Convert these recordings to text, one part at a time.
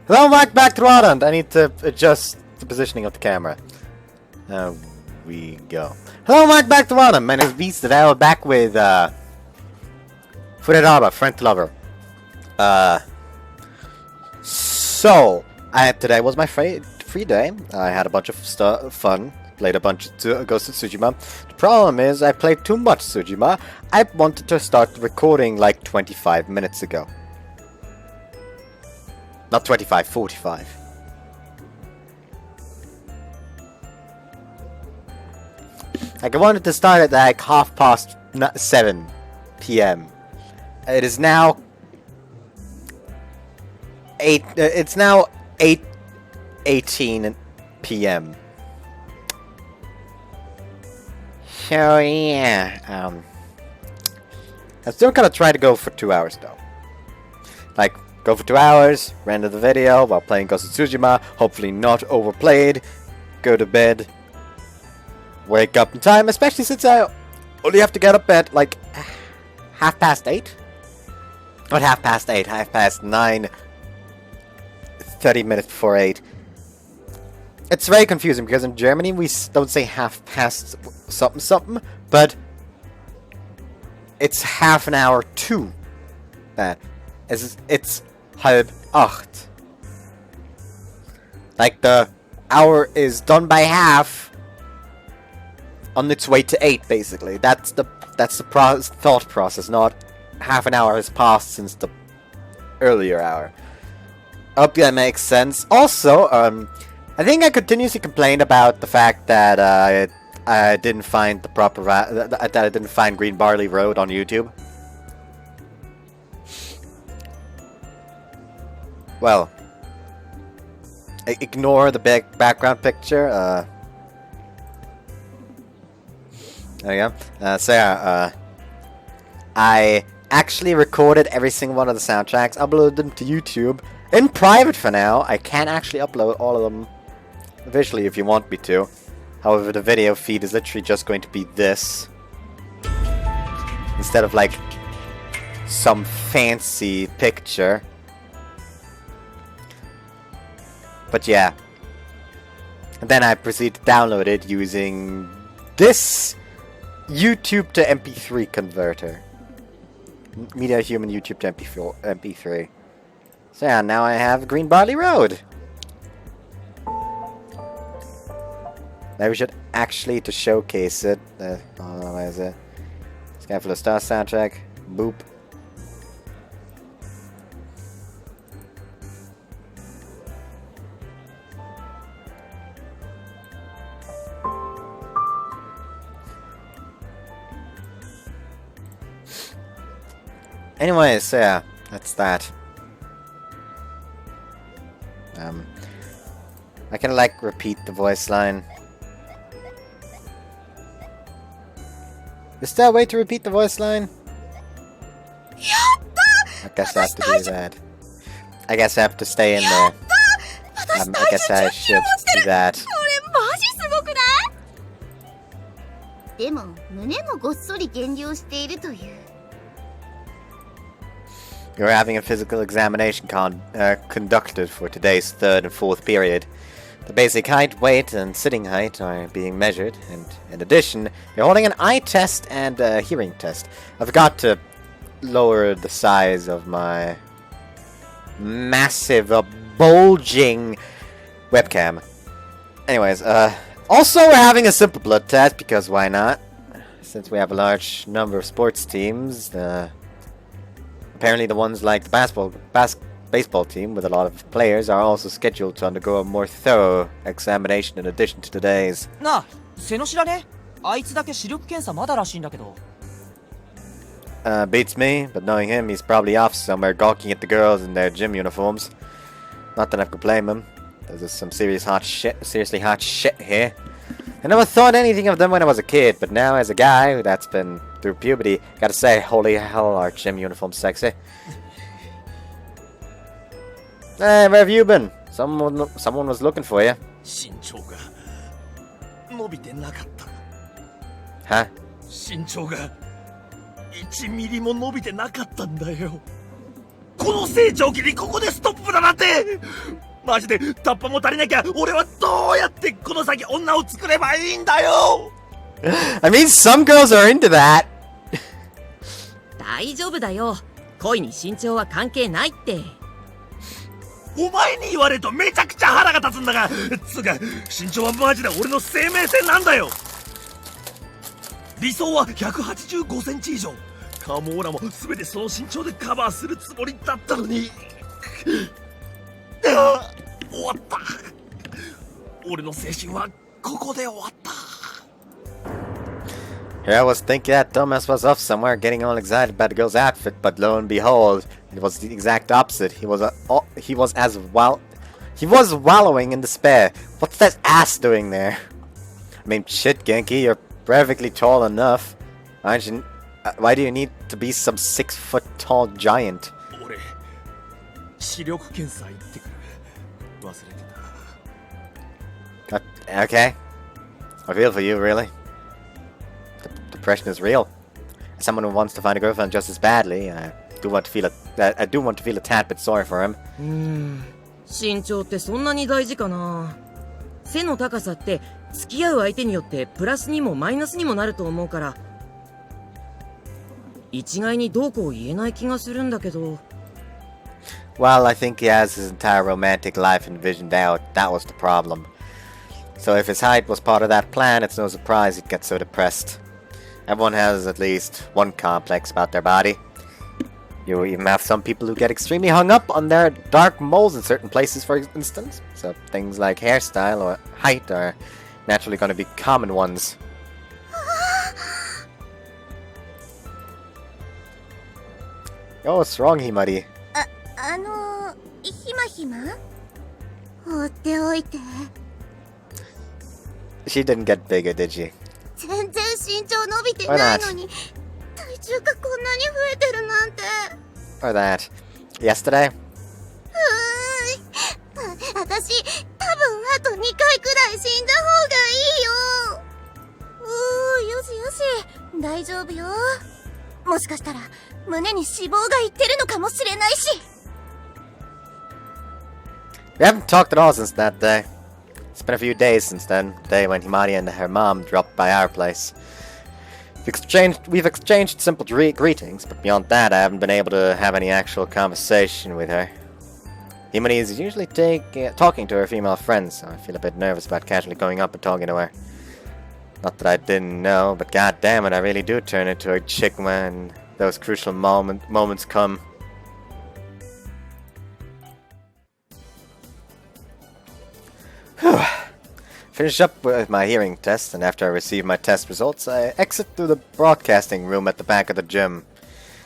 Hello, back to Rodent. I need to adjust the positioning of the camera. There we go. Hello, back to Rodent. My name is Beast, and I'm back with Fureraba, friend lover. So today was my free day. I had a bunch of fun. Played a bunch of Ghost of Tsushima. The problem is I played too much Tsushima. I wanted to start recording like 25 minutes ago. Not 25, 45. Like, I wanted to start at like 7:30 p.m. It is now 8:18 p.m. So yeah, I'm still gonna try to go for 2 hours though. Like, go for 2 hours, render the video while playing Ghost of Tsushima, hopefully not overplayed, go to bed, wake up in time, especially since I only have to get up at like 8:30? Not 8:30, 9:30, 30 minutes before 8. It's very confusing because in Germany we don't say 8:30 something something, but it's half an hour to that. It's 7:30. Like, the hour is done by half on its way to 8, basically. That's the thought process, not half an hour has passed since the earlier hour. I hope that makes sense. Also, I think I continuously complained about the fact that I didn't find the proper that I didn't find Green Barley Road on YouTube. Well, ignore the background picture. There we go. So yeah, I actually recorded every single one of the soundtracks, uploaded them to YouTube in private for now. I can actually upload all of them visually if you want me to. However, the video feed is literally just going to be this, instead of like some fancy picture. But yeah. And then I proceed to download it using this YouTube to MP3 converter. Media Human YouTube to MP3. So yeah, now I have Green Barley Road. Maybe we should actually, to showcase it, where is it? Sky Full of Stars soundtrack. Boop. Anyways, so yeah, that's that. I can like repeat the voice line. Is there a way to repeat the voice line? I guess I have to do that. I guess I have to stay in there. I guess I should do that. You're having a physical examination conducted for today's 3rd and 4th period. The basic height, weight, and sitting height are being measured, and in addition, you're holding an eye test and a hearing test. I forgot to lower the size of my massive, bulging webcam. Anyways, also we're having a simple blood test, because why not? Since we have a large number of sports teams, apparently the ones like the baseball team with a lot of players are also scheduled to undergo a more thorough examination in addition to today's. Beats me, but knowing him, he's probably off somewhere gawking at the girls in their gym uniforms. Not that I could blame him. There's some seriously hot shit here. I never thought anything of them when I was a kid, but now as a guy that's been through puberty, gotta say, holy hell, our gym uniform's sexy. Hey, where have you been? Someone was looking for you. Huh? 身長が1ミリも伸びてなかったんだよ。この成長期にここでストップだなんて。マジでタッパも足りなきゃ俺はどうやってこの先女を作ればいいんだよ。I mean, some girls are into that. 大丈夫だよ。恋に身長は関係ないって。お前に言われるとめちゃくちゃ腹が立つんだが、つうか身長はマジで俺の生命線なんだよ。理想は185センチ以上。カモーラも全てその身長でカバーするつもりだったのに。終わった。俺の青春はここで終わった。Here I was thinking that dumbass was off somewhere getting all excited about the girl's outfit, but lo and behold, it was the exact opposite. He was wallowing in despair. What's that ass doing there? I mean, shit, Genki, you're perfectly tall enough. Why do you need to be some 6-foot tall giant? 俺、視力検査行ってくる。忘れてた。Okay. I feel for you, really. Depression is real. As someone who wants to find a girlfriend just as badly, I do want to feel a tad bit sorry for him. 身長ってそんなに大事かな。背の高さって付き合う相手によってプラスにもマイナスにもなると思うから、一概にどうこう言えない気がするんだけど。Well, I think he has his entire romantic life envisioned out. That was the problem. So if his height was part of that plan, it's no surprise he'd get so depressed. Everyone has at least one complex about their body. You even have some people who get extremely hung up on their dark moles in certain places, for instance. So things like hairstyle or height are naturally going to be common ones. Oh, what's wrong, Himari? ひまひま放っておいて。 She didn't get bigger, did she? 全然身長伸びてないのに体重がこんなに増えてるなんて。 Or that. Yesterday? 私多分あと2回くらい死んだ方がいいよ。よしよし、大丈夫よ。もしかしたら胸に脂肪がいってるのかもしれないし。 We haven't talked at all since that day. It's been a few days since then, the day when Himari and her mom dropped by our place. We've exchanged simple greetings, but beyond that I haven't been able to have any actual conversation with her. Himari is usually talking to her female friends, so I feel a bit nervous about casually going up and talking to her. Not that I didn't know, but god damn it, I really do turn into a chick when those crucial moments come. Finish up with my hearing test, and after I receive my test results, I exit through the broadcasting room at the back of the gym.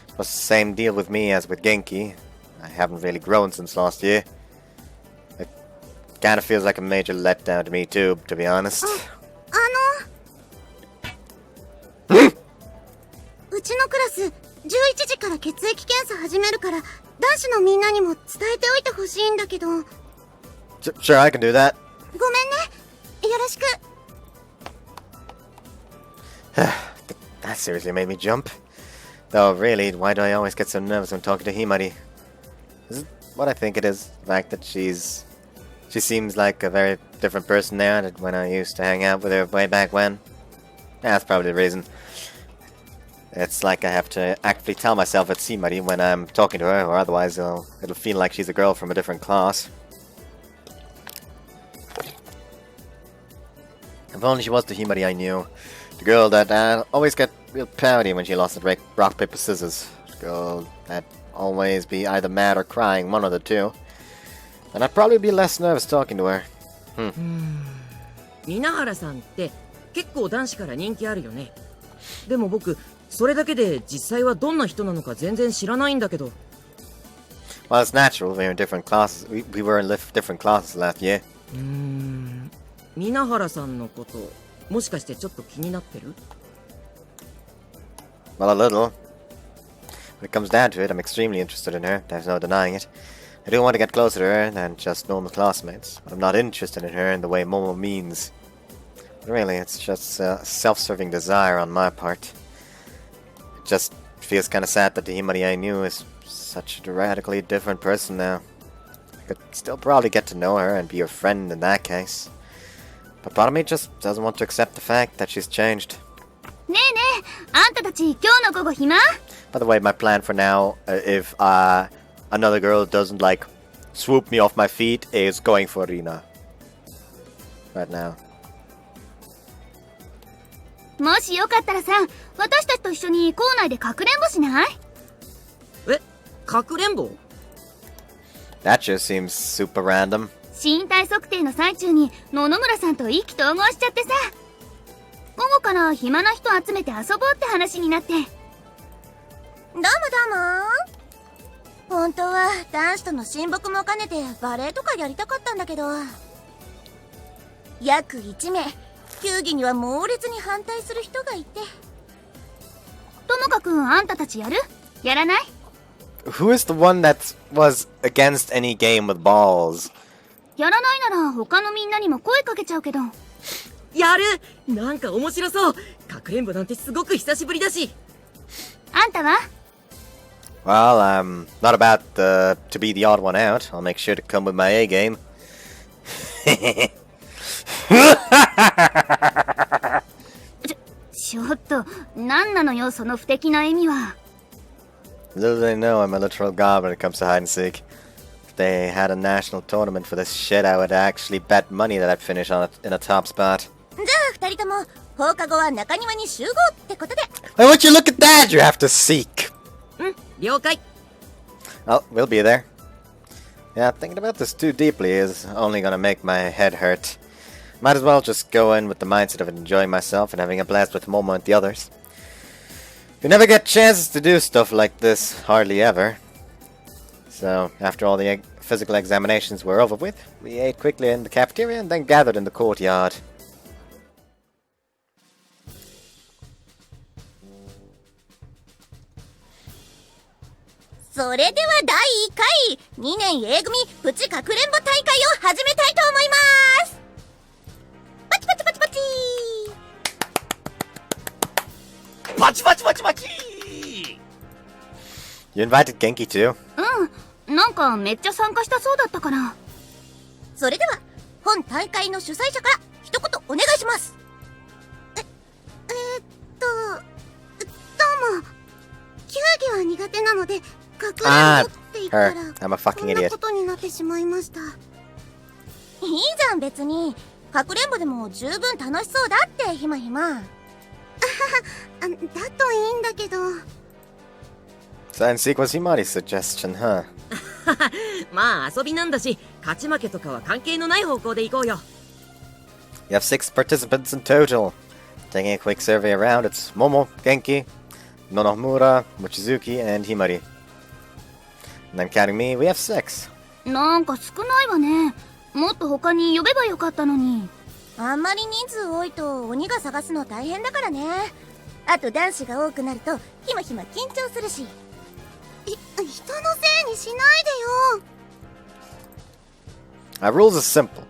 It was the same deal with me as with Genki. I haven't really grown since last year. It kinda feels like a major letdown to me too, to be honest. うちのクラス11時から血液検査始めるから男子のみんなにも伝えておいてほしいんだけど。 Sure, I can do that. ごめんね。よろしく。 That seriously made me jump. Though really, why do I always get so nervous when talking to Himari? Is it what I think it is? The fact that she seems like a very different person now than when I used to hang out with her way back when. That's probably the reason. It's like I have to actively tell myself it's Himari when I'm talking to her, or otherwise it'll feel like she's a girl from a different class. If only she was the Himari I knew. The girl that always get real pouty when she lost at rock, paper, scissors. The girl that always be either mad or crying, one of the two. And I'd probably be less nervous talking to her. 稲原さんって結構男子から人気あるよね。でも僕それだけで実際はどんな人なのか全然知らないんだけど。Well, it's natural. We were in different classes. We were in different classes last year. 稲原さんのこともしかしてちょっと気になってる？ Well, a little. When it comes down to it, I'm extremely interested in her. There's no denying it. I do want to get closer to her than just normal classmates, but I'm not interested in her in the way Momo means. But really, it's just a self-serving desire on my part. It just feels kind of sad that the Himari I knew is such a radically different person now. I could still probably get to know her and be her friend in that case. But part of me just doesn't want to accept the fact that she's changed. ねえねえ、あんたたち今日の午後暇？ By the way, my plan for now, if another girl doesn't like swoop me off my feet, is going for Rina. Right now. もしよかったらさ、私たちと一緒に校内でかくれんぼしない？え、かくれんぼ？ That just seems super random. 身体測定の最中に野々村さんと意気投合しちゃってさ、午後から暇な人集めて遊ぼうって話になって。どうもどうも。本当は男子との親睦も兼ねてバレエとかやりたかったんだけど、約1名球技には猛烈に反対する人がいて。ともかくあんたたちやる？やらない？ Who is the one that was against any game with balls? やらないなら他のみんなにも声かけちゃうけど。やる！なんか面白そう。かくれんぼなんてすごく久しぶりだし。あんたは？ Well, I'm not about to be the odd one out. I'll make sure to come with my A game. ちょっと、なんなのよその不敵な笑みは。 Little do they know I'm a literal god when it comes to hide and seek. If they had a national tournament for this shit, I would actually bet money that I'd finish on in a top spot. じゃあ二人とも放課後は中庭に集合ってことで。 Why would you look at that? You have to seek. うん、了解。 Oh, we'll be there. Yeah, thinking about this too deeply is only gonna make my head hurt. Might as well just go in with the mindset of enjoying myself and having a blast with Momo and the others. We never get chances to do stuff like this, hardly ever. So, after all the physical examinations were over with, we ate quickly in the cafeteria and then gathered in the courtyard. それでは第1回2年 A 組プチかくれんぼ大会を始めたいと思います。パチパチパチパチパチパチパチパチ。 You invited Genki too? うん、なんかめっちゃ参加したそうだったから。それでは本大会の主催者から一言お願いします。どうも。球技は苦手なのでかくれんぼって言ったら I'm a fucking こんな idiot. ことになってしまいました。いいじゃん別に。かくれんぼでも十分楽しそうだってひまひま。だといいんだけど。 Sign seek was Himari's suggestion, huh? まあ遊びなんだし、勝ち負けとかは関係のない方向で行こうよ。 You have 6 participants in total. Taking a quick survey around, it's Momo, Genki, Nonomura, Mochizuki, and Himari. And then counting me, we have 6. なんか少ないわね。もっと他に呼べばよかったのに。あんまり人数多いと鬼が探すの大変だからね。あと男子が多くなるとひまひま緊張するし。人のせいにしないでよ。 Our rules are simple.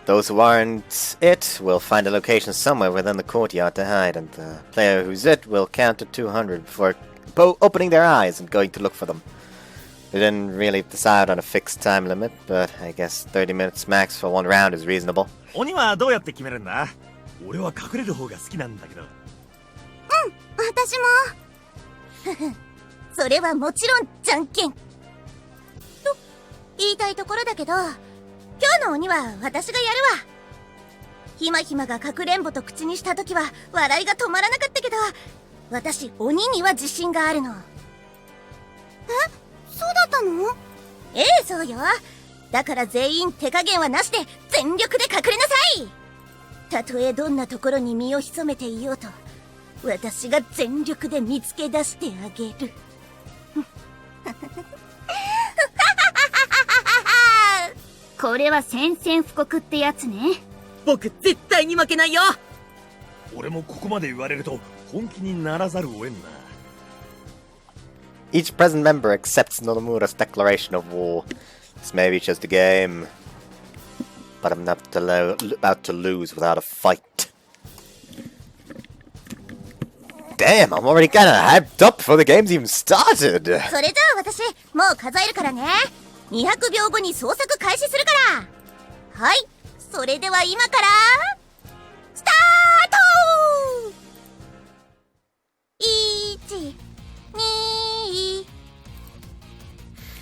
Those who aren't it will find a location somewhere within the courtyard to hide, and the player who's it will count to 200 before opening their eyes and going to look for them. We didn't really decide on a fixed time limit, but I guess 30 minutes max for one round is reasonable. 鬼はどうやって決めるんだ？俺は隠れる方が好きなんだけど。私も。それはもちろんじゃんけん。と言いたいところだけど、今日の鬼は私がやるわ。ひまひまがかくれんぼと口にした時は笑いが止まらなかったけど、私鬼には自信があるの。そうだったの？そうよ。だから全員手加減はなしで全力で隠れなさい。たとえどんなところに身を潜めていようと、私が全力で見つけ出してあげる。これは宣戦布告ってやつね。僕絶対に負けないよ。俺もここまで言われると本気にならざるを得んな。 Each present member accepts Nonomura's declaration of war. It's maybe just a game, but I'm not about to lose without a fight. Damn, I'm already kinda hyped up before the game's even started. それじゃあ私もう数えるからね。200秒後に捜索開始するから。はい、それでは今からスタート。1、2。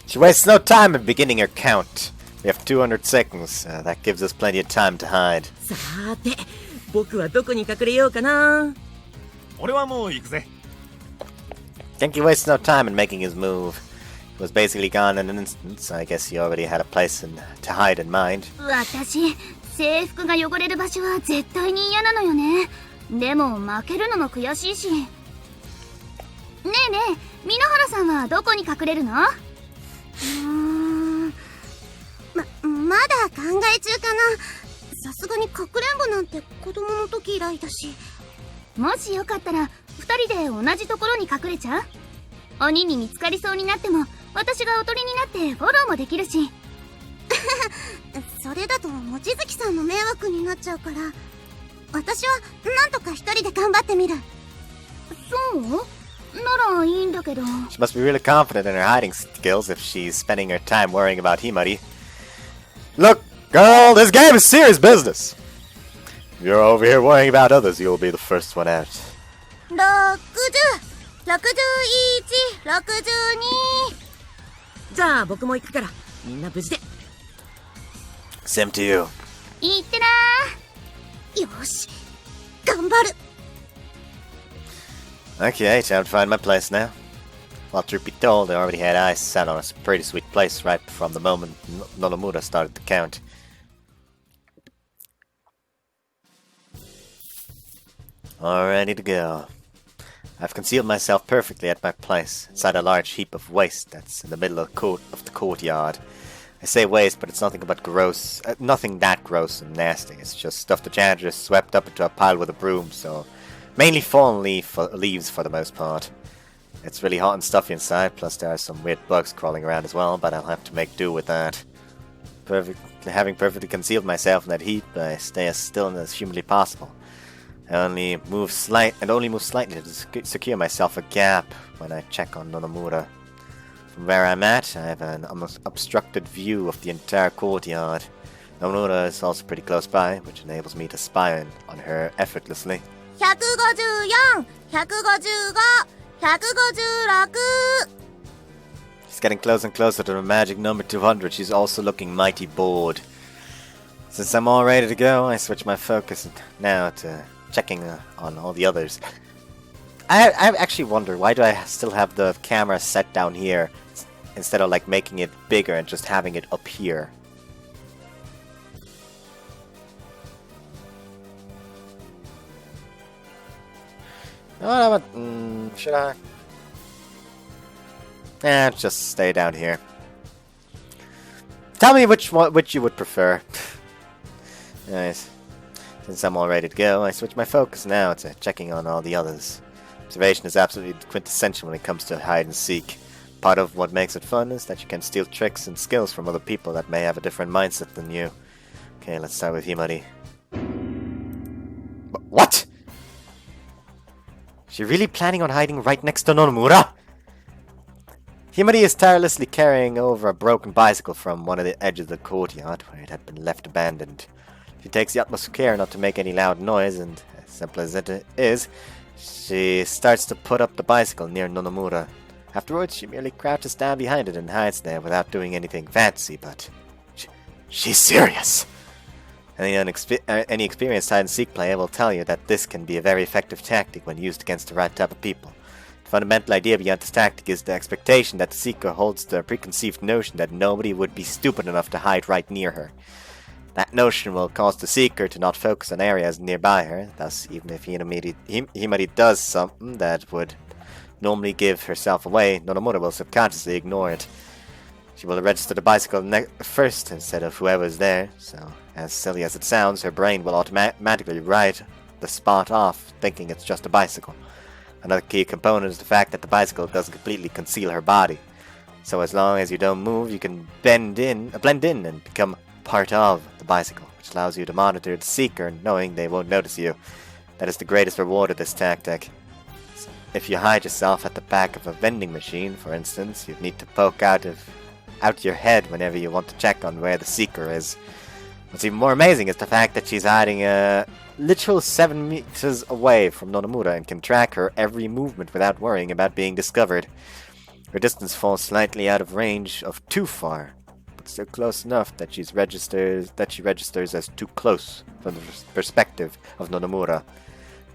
She wastes no time in beginning her count. We have 200 seconds. That gives us plenty of time to hide. さーて、僕はどこに隠れようかな。俺はもう行くぜ。Genki wastes no time in making his move. He was basically gone in an instant, so I guess he already had a place to hide in mind. 私、制服が汚れる場所は絶対に嫌なのよね。でも負けるのも悔しいし。ねえねえ、箕原さんはどこに隠れるの？まだ考え中かな。さすがにかくれんぼなんて子供の時以来だし。もしよかったら2人で同じところに隠れちゃう？鬼に見つかりそうになっても私がおとりになってフォローもできるし。それだと望月さんの迷惑になっちゃうから、私はなんとか一人で頑張ってみる。そう？ならいいんだけど。 She must be really confident in her hiding skills if she's spending her time worrying about Himari. Look, girl, this game is serious business. If you're over here worrying about others, you'll be the first one out. 60、61、62。じゃあ僕も行くから、みんな無事で。Same to you. いってらー。よし、頑張る。 Okay, time to find my place now. Well, truth be told, I already had eyes set on a pretty sweet place right from the moment Nonomura started to count. All ready to go. I've concealed myself perfectly at my place, inside a large heap of waste that's in the middle of the courtyard. I say waste, but it's nothing but gross, nothing that gross and nasty. It's just stuff the janitor swept up into a pile with a broom, so mainly fallen leaves for the most part. It's really hot and stuffy inside, plus there are some weird bugs crawling around as well, but I'll have to make do with that. Having perfectly concealed myself in that heap, I stay as still and as humanly possible. I only move slightly to secure myself a gap when I check on Nonomura. From where I'm at, I have an almost obstructed view of the entire courtyard. Nonomura is also pretty close by, which enables me to spy on her effortlessly. 154、155、156。 She's getting closer and closer to the magic number 200. She's also looking mighty bored. Since I'm all ready to go, I switch my focus now to checking on all the others. I actually wonder, why do I still have the camera set down here instead of like making it bigger and just having it up here? Should I? Just stay down here. Tell me which you would prefer. Nice. Since I'm all ready to go, I switch my focus now to checking on all the others. Observation is absolutely quintessential when it comes to hide and seek. Part of what makes it fun is that you can steal tricks and skills from other people that may have a different mindset than you. Okay, let's start with Himari. What? Is she really planning on hiding right next to Nonomura? Himari is tirelessly carrying over a broken bicycle from one of the edges of the courtyard where it had been left abandoned. She takes the utmost care not to make any loud noise, and as simple as it is, she starts to put up the bicycle near Nonomura. Afterwards, she merely crouches down behind it and hides there without doing anything fancy, but she's serious. Any experienced hide-and-seek player will tell you that this can be a very effective tactic when used against the right type of people. The fundamental idea behind this tactic is the expectation that the seeker holds the preconceived notion that nobody would be stupid enough to hide right near her. That notion will cause the seeker to not focus on areas nearby her, thus even if Himari does something that would normally give herself away, Nonomura will subconsciously ignore it. She will register the bicycle first instead of whoever is there, so as silly as it sounds, her brain will automatically write the spot off, thinking it's just a bicycle. Another key component is the fact that the bicycle doesn't completely conceal her body. So as long as you don't move, you can blend in and become part of the bicycle, which allows you to monitor the seeker knowing they won't notice you. That is the greatest reward of this tactic. if you hide yourself at the back of a vending machine, for instance, you'd need to poke out your head whenever you want to check on where the seeker is. What's even more amazing is the fact that she's hiding a literal 7 meters away from Nonomura and can track her every movement without worrying about being discovered. Her distance falls slightly out of range of too far, but still close enough that she registers as too close from the perspective of Nonomura.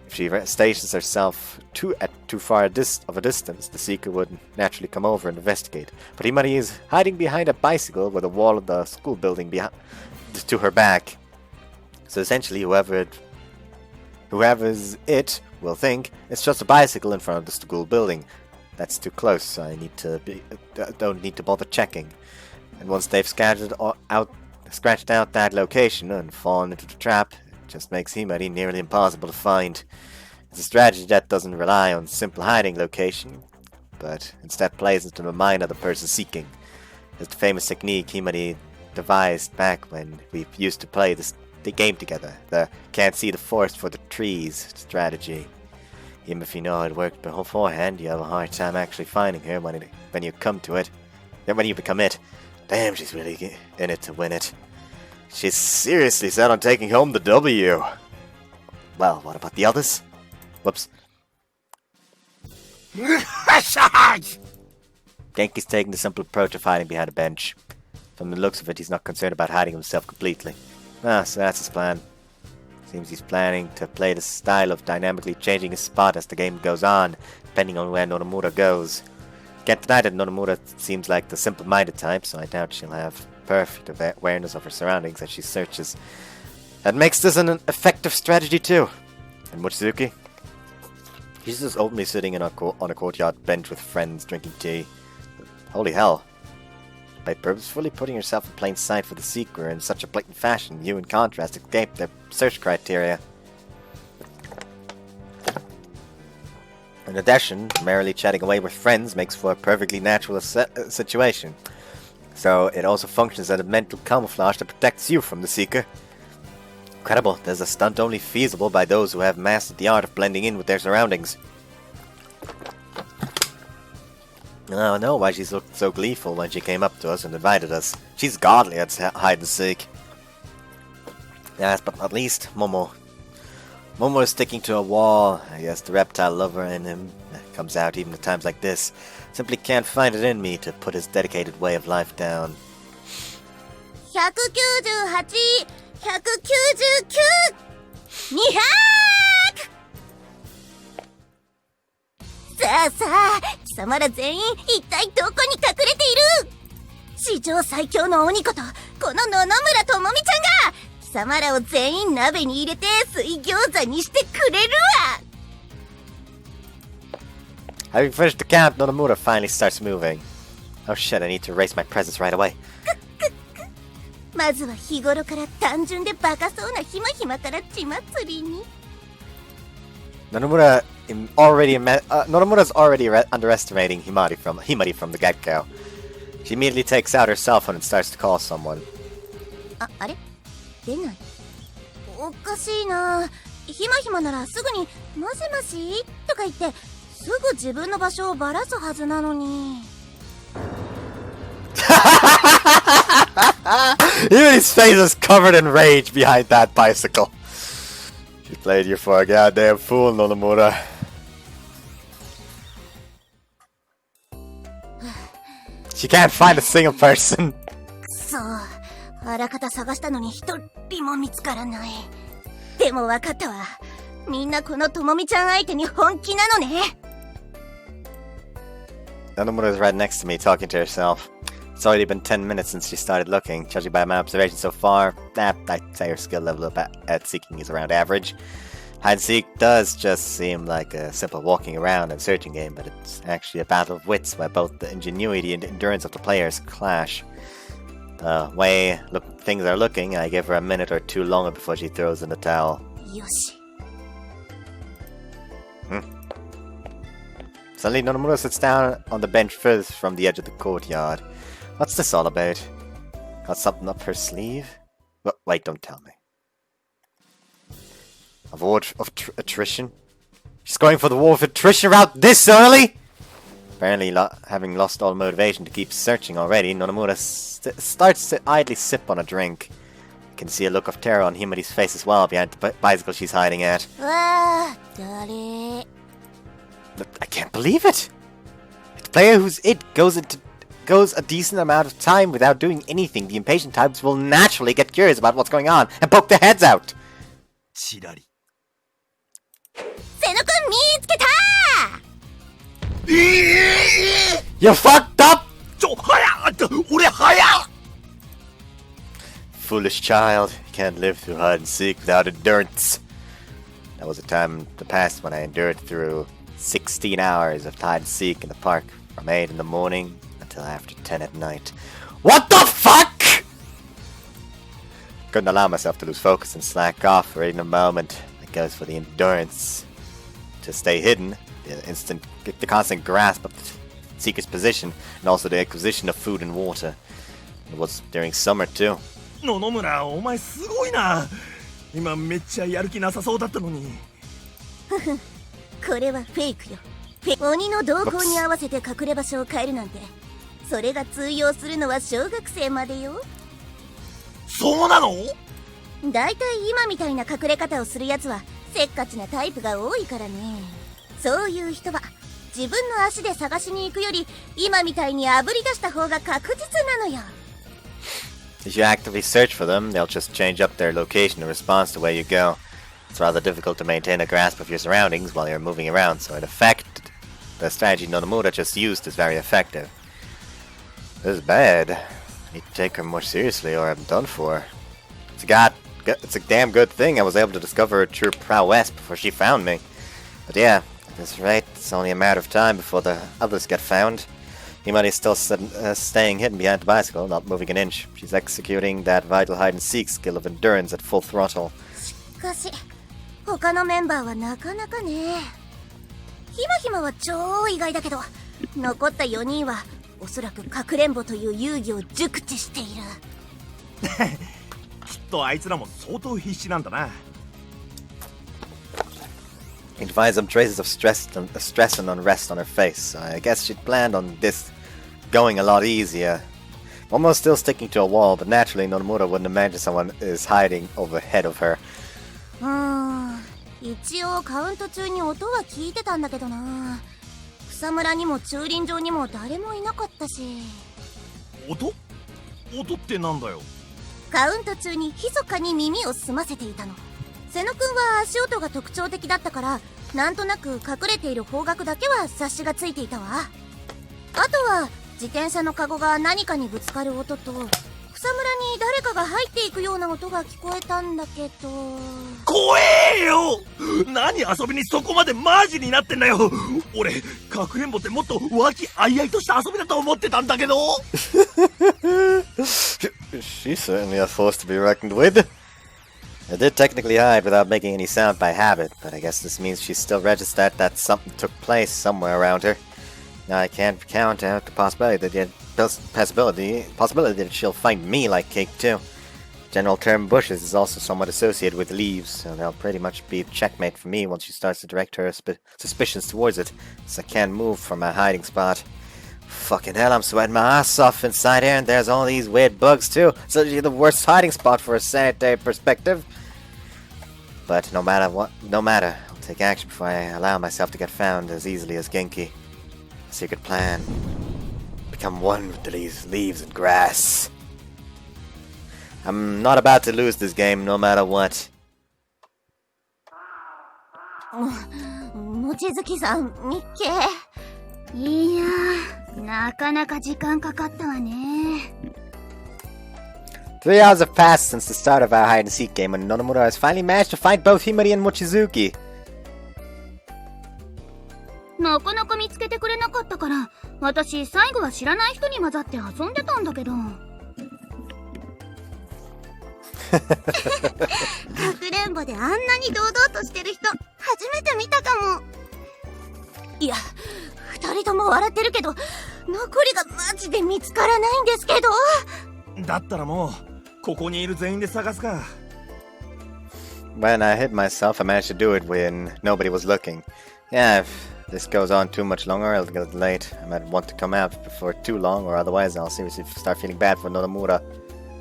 If she stations herself at too far of a distance, the seeker would naturally come over and investigate. But Himari is hiding behind a bicycle with a wall of the school building to her back. So essentially, whoever's it will think it's just a bicycle in front of the school building. That's too close, so I don't need to bother checking. And once they've scratched out that location and fallen into the trap, it just makes Himari nearly impossible to find. It's a strategy that doesn't rely on simple hiding location, but instead plays into the mind of the person seeking. It's the famous technique Himari devised back when we used to play the game together, the can't see the forest for the trees strategy. Even if you know it worked beforehand, you have a hard time actually finding her when you come to it. Then when you become it. Damn, she's really in it to win it. She's seriously set on taking home the W. Well, what about the others? Whoops. Genki's taking the simple approach of hiding behind a bench. From the looks of it, he's not concerned about hiding himself completely. So that's his plan. Seems he's planning to play the style of dynamically changing his spot as the game goes on, depending on where Nonomura goes. Can't deny that Nonomura seems like the simple-minded type, so I doubt she'll have perfect awareness of her surroundings as she searches. That makes this an effective strategy too. And Mochizuki? He's just openly sitting on a courtyard bench with friends drinking tea. Holy hell. By purposefully putting yourself in plain sight for the seeker in such a blatant fashion, you in contrast escape their search criteria. In addition, merrily chatting away with friends makes for a perfectly natural situation. So it also functions as a mental camouflage that protects you from the seeker. Incredible, there's a stunt only feasible by those who have mastered the art of blending in with their surroundings. I know why she's looked so gleeful when she came up to us and invited us. She's godly at hide and seek. Last but not least, Momo. Momo is sticking to a wall. I guess the reptile lover in him comes out even at times like this. Simply can't find it in me to put his dedicated way of life down. 198、199、200! さあさあ、貴様ら全員一体どこに隠れている？史上最強の鬼こと、この野々村智美ちゃんが貴様らを全員鍋に入れて水餃子にしてくれるわ。 Having finished the count, Nonomura finally starts moving. Oh shit, I need to erase my presence right away. まずは日頃から単純でバカそうなひまひまから血祭りに。Nonomura's already underestimating Himari from the get-go. She immediately takes out her cell phone and starts to call someone. あれ？出ない。おかしいな。ひまひまならすぐに「もしもし?」とか言ってすぐ自分の場所をバラすはずなのに。Even his face is covered in rage behind that bicycle. She played you for a goddamn fool, Nonomura. She can't find a single person. くそ、あらかた探したのに一人も見つからない。でも分かったわ。みんなこのともみちゃん相手に本気なのね。Nonomura is right next to me, talking to herself. It's already been 10 minutes since she started looking. Judging by my observation so far, I'd say her skill level at seeking is around average. Hide and seek does just seem like a simple walking around and searching game, but it's actually a battle of wits where both the ingenuity and endurance of the players clash. The way things are looking, I give her a minute or two longer before she throws in the towel. よし。 Suddenly, Nonomura sits down on the bench furthest from the edge of the courtyard. What's this all about? Got something up her sleeve? Wait, don't tell me. Of attrition? She's going for the war with attrition route this early? Apparently, having lost all motivation to keep searching already, Nonomura starts to idly sip on a drink. You can see a look of terror on Himari's face as well behind the bicycle she's hiding at. I can't believe it! The player who's it goes a decent amount of time without doing anything. The impatient types will naturally get curious about what's going on and poke their heads out. チラリ。瀬野くん見つけたYou fucked up! 俺早っ Foolish child, you can't live through hide and seek without endurance. That was a time in the past when I endured through 16 hours of hide and seek in the park from 8 in the morning until after 10 at night. What the fuck?! Couldn't allow myself to lose focus and slack off for even a moment. That goes for the endurance. To stay hidden, the constant grasp of the seeker's position, and also the acquisition of food and water. It was during summer too. 野々村、お前すごいな。今めっちゃやる気なさそうだったのに。これはフェイクよ。鬼の動向に合わせて隠れ場所を変えるなんて、それが通用するのは小学生までよ。そうなの？だいたい今みたいな隠れ方をするやつはせっかちなタイプが多いからね。そういう人は自分の足で探しに行くより今みたいに炙り出した方が確実なのよ。If you actively search for them, they'll just change up their location in response to where you go. It's rather difficult to maintain a grasp of your surroundings while you're moving around, so in effect, the strategy Nonomura just used is very effective. This is bad. I need to take her more seriously or I'm done for. It's a damn good thing I was able to discover her true prowess before she found me. But yeah, at this rate, it's only a matter of time before the others get found. Himari's still staying hidden behind the bicycle, not moving an inch. She's executing that vital hide-and-seek skill of endurance at full throttle. しかし、他のメンバーはなかなかね。ひまひまは超意外だけど、残った4人はおそらくかくれんぼという遊戯を熟知している。きっとあいつらも相当必死なんだな。You can find some traces of stress and unrest on her face, so I guess she'd planned on this going a lot easier. Almost still sticking to a wall, but naturally Nonomura wouldn't imagine someone is hiding overhead of her. 一応カウント中に音は聞いてたんだけどな。草むらにも駐輪場にも誰もいなかったし。音ってなんだよ。カウント中に密かに耳を澄ませていたの。瀬野くんは足音が特徴的だったからなんとなく隠れている方角だけは察しがついていたわ。あとは自転車のカゴが何かにぶつかる音と草むらに誰かが入っていくような音が聞こえたんだけど。怖えよ。何遊びにそこまでマジになってんだよ。俺かくれんぼってもっと和気あいあいとした遊びだと思ってたんだけど。She's certainly a force to be reckoned with. I did technically hide without making any sound by habit, but I guess this means she's still registered that something took place somewhere around her. Now I can't count out the possibility that she'll find me like cake too. General term bushes is also somewhat associated with leaves, so they'll pretty much be checkmate for me once she starts to direct her suspicions towards it, so I can't move from my hiding spot. Fucking hell, I'm sweating my ass off inside here, and there's all these weird bugs too. It's literally the worst hiding spot for a sanitary perspective. But no matter, I'll take action before I allow myself to get found as easily as Genki. Secret plan. Become one with the leaves and grass. I'm not about to lose this game no matter what. 望月さん、みっけ。いやー、なかなか時間かかったわね。3 hours have passed since the start of our hide-and-seek game, and Nonomura has finally managed to find both Himari and Mochizuki. なかなか見つけてくれなかったから、私最後は知らない人に混ざって遊んでたんだけど。かくれんぼであんなに堂々としてる人、初めて見たかも。いや、2人とも笑ってるけど、残りがマジで見つからないんですけど。だったらもうここにいる全員で探すか。when I hid myself, I managed to do it when nobody was looking. Yeah, if this goes on too much longer, I'll get late. I might want to come out before too long, or otherwise I'll seriously start feeling bad for Nonomura.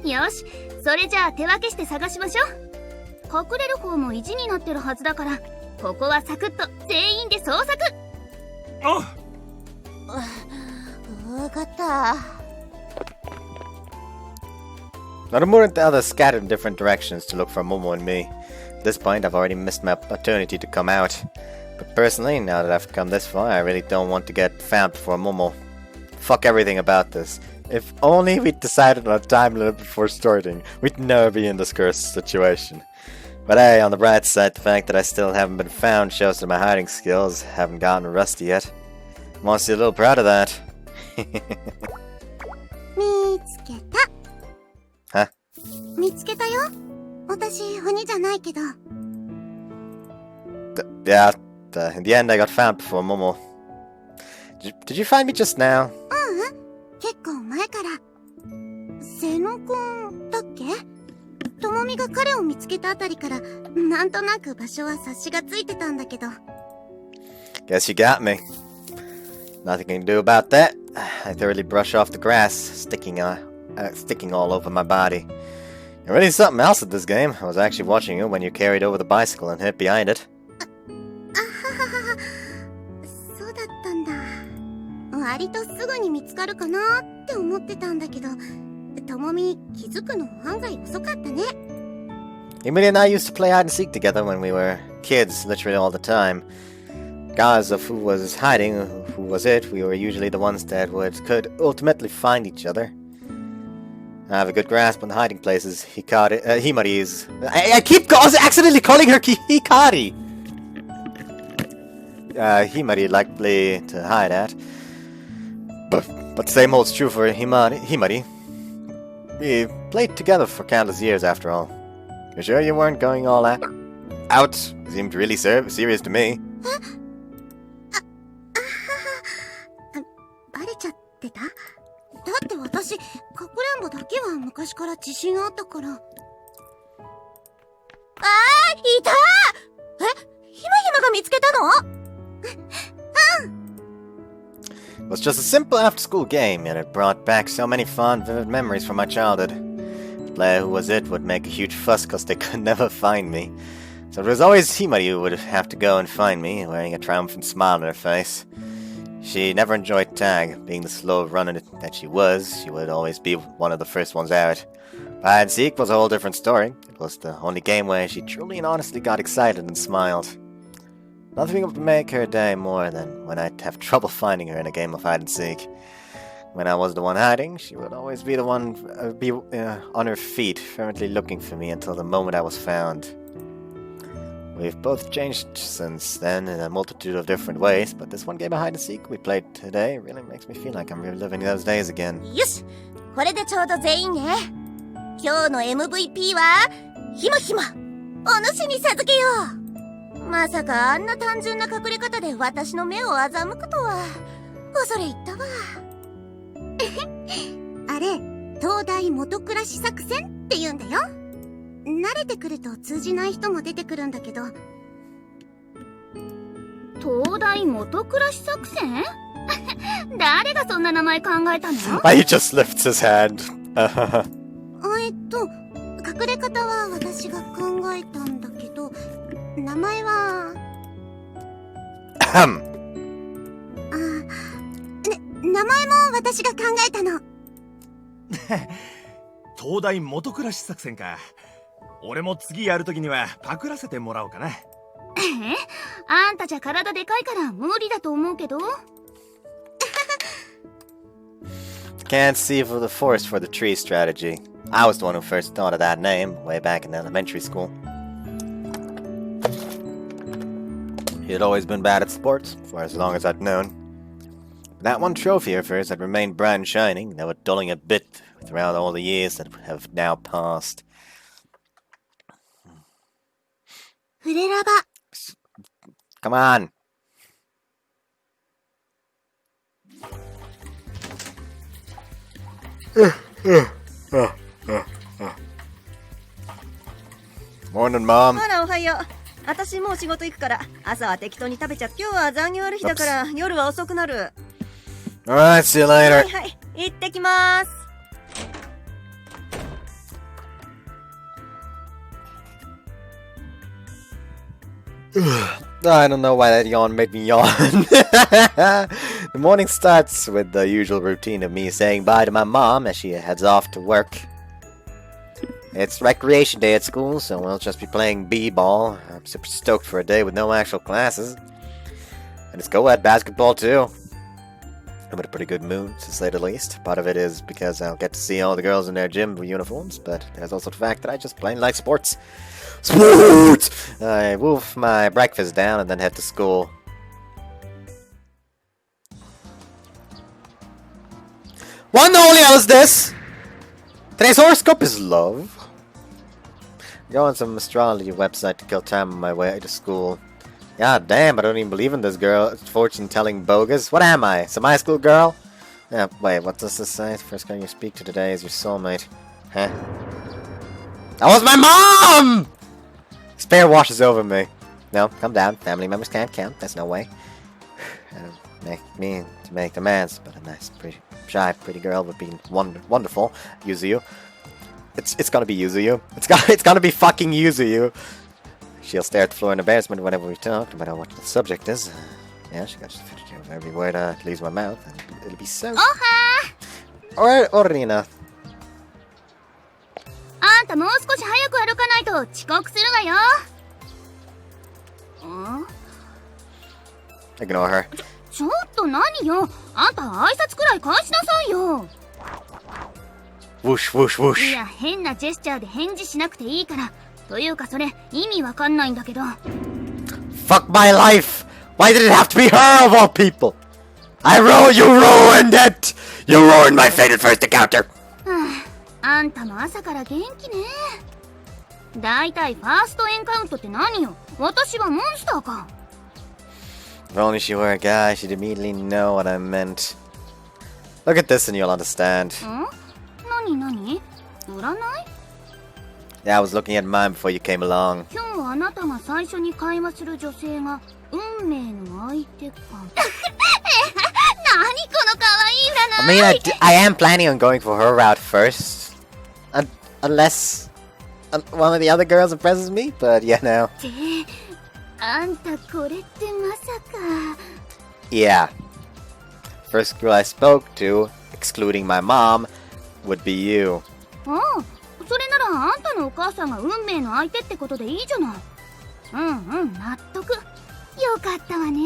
よし、それじゃあ手分けして探しましょう。隠れる方も意地になってるはずだから、ここはサクッと全員で捜索。あ、わかった。Nonomura and the others scattered in different directions to look for Momo and me. At this point, I've already missed my opportunity to come out. But personally, now that I've come this far, I really don't want to get found before Momo. Fuck everything about this. If only we'd decided on a time limit before starting, we'd never be in this cursed situation. But hey, on the bright side, the fact that I still haven't been found shows that my hiding skills haven't gotten rusty yet. I'm honestly a little proud of that. 見つけた。Huh? 見つけたよ。私、鬼じゃないけど。Yeah, in the end I got found before Momo. Did you find me just now? 結構前から。瀬野くんだっけ？ともみが彼を見つけたあたりから、なんとなく場所は察しがついてたんだけど。Guess you got me. Nothing I can do about that. I thoroughly brush off the grass, sticking all over my body. You're really something else at this game. I was actually watching you when you carried over the bicycle and hid behind it. そうだったんだ。割とすぐに見つかるかなって思ってたんだけど、ともみ気づくの案外遅かったね。Emily and I used to play hide and seek together when we were kids, literally all the time. Regardless of who was hiding, who was it, we were usually the ones that could ultimately find each other. I have a good grasp on the hiding places Himari is. I keep accidentally calling her Hikari! Himari likely to hide at. But same holds true for Himari. We played together for countless years after all. You sure you weren't going all out? Seemed really serious to me. バレちゃってた？だって私、かくれんぼだけは昔から自信あったから。いた！ひまひまが見つけたの？ It was just a simple after-school game, and it brought back so many fond, vivid memories from my childhood. The player who was it would make a huge fuss because they could never find me. So it was always Himari who would have to go and find me, wearing a triumphant smile on her face. She never enjoyed tag. Being the slow runner that she would always be one of the first ones out. But hide and seek was a whole different story. It was the only game where she truly and honestly got excited and smiled. Nothing would make her day more than when I'd have trouble finding her in a game of hide and seek. When I was the one hiding, she would always be the one on her feet, fervently looking for me until the moment I was found. We've both changed since then in a multitude of different ways, but this one game of hide and seek we played today really makes me feel like I'm reliving those days again. よし！これでちょうど全員ね。今日の MVP は、ひまひま！お主に授けよう！まさかあんな単純な隠れ方で私の目を欺くとは。恐れ入ったわ。あれ、東大元暮らし作戦って言うんだよ。慣れてくると通じない人も出てくるんだけど。東大元暮らし作戦？誰がそんな名前考えたの？ He just lifts his hand. 隠れ方は私が考えたんだけど、名前は名前も私が考えたの。東大元暮らし作戦か。俺も次やるときにはパクらせてもらおうかな。あんたじゃ体でかいから無理だと思うけど。Can't see for the forest for the tree strategy. I was the one who first thought of that name way back in elementary school. He had always been bad at sports for as long as I'd known. That one trophy of hers had remained bright and shining, never dulling a bit throughout all the years that have now passed. Fureraba. Come on. Morning, Mom. あらおはよう。私もう仕事行くから朝は適当に食べちゃって。今日は残業ある日だから夜は遅くなる。 Alright, see you は later. いはい、行ってきます。 I don't know why that yawn made me yawn. The morning starts with the usual routine of me saying bye to my mom as she heads off to work. It's recreation day at school, so we'll just be playing b-ball. I'm super stoked for a day with no actual classes. And it's co-ed basketball too. I'm in a pretty good mood, to say the least. Part of it is because I'll get to see all the girls in their gym uniforms, but there's also the fact that I just plain like sports. Sports! I wolf my breakfast down and then head to school. What the only hell is this? Today's horoscope is love. Go on some astrology website to kill time on my way to school. God damn, I don't even believe in this girl. It's fortune-telling bogus. What am I? Some high school girl? Yeah, wait, what does this say? The first girl you speak to today is your soulmate. Huh? That was my mom! Despair washes over me. No, calm down. Family members can't count. There's no way. I don't make me to make demands, but a nice, pretty, shy, pretty girl would be wonderful. Yuzuyu. It's gonna be Yuzuyu. It's gonna be fucking Yuzuyu. She'll stare at the floor in embarrassment whenever we talk, no matter what the subject is. Yeah, she got to fit of every word that leaves my mouth, and it'll be so. Or Orina. あんたもう少し早く歩かないと遅刻するわよ。Ignore her. ちょっと何よ。あんた挨拶くらい返しなさいよ。 Whoosh, whoosh, い whoosh. や、変なジェスチャーで返事しなくていいから。というかそれ意味わかんないんだけど。 Fuck my life! Why did it have to be her of all people? You ruined it! You ruined my fated first encounter! あんたも朝から元気ね。だいたいファーストエンカウントって何よ。私はモンスターか。 If only she were a guy, she'd immediately know what I meant. Look at this and you'll understand. 何何？占い？ Yeah, I was looking at mine before you came along. 今日あなたが最初に会話する女性が運命の相手か。何この可愛い占い。 I mean, I am planning on going for her route first. Unless one of the other girls impresses me, but yeah, no. あんたこれってまさか。 Yeah. First girl I spoke to, excluding my mom, would be you. ああ、それならあんたのお母さんが運命の相手ってことでいいじゃない。納得。よかったわね、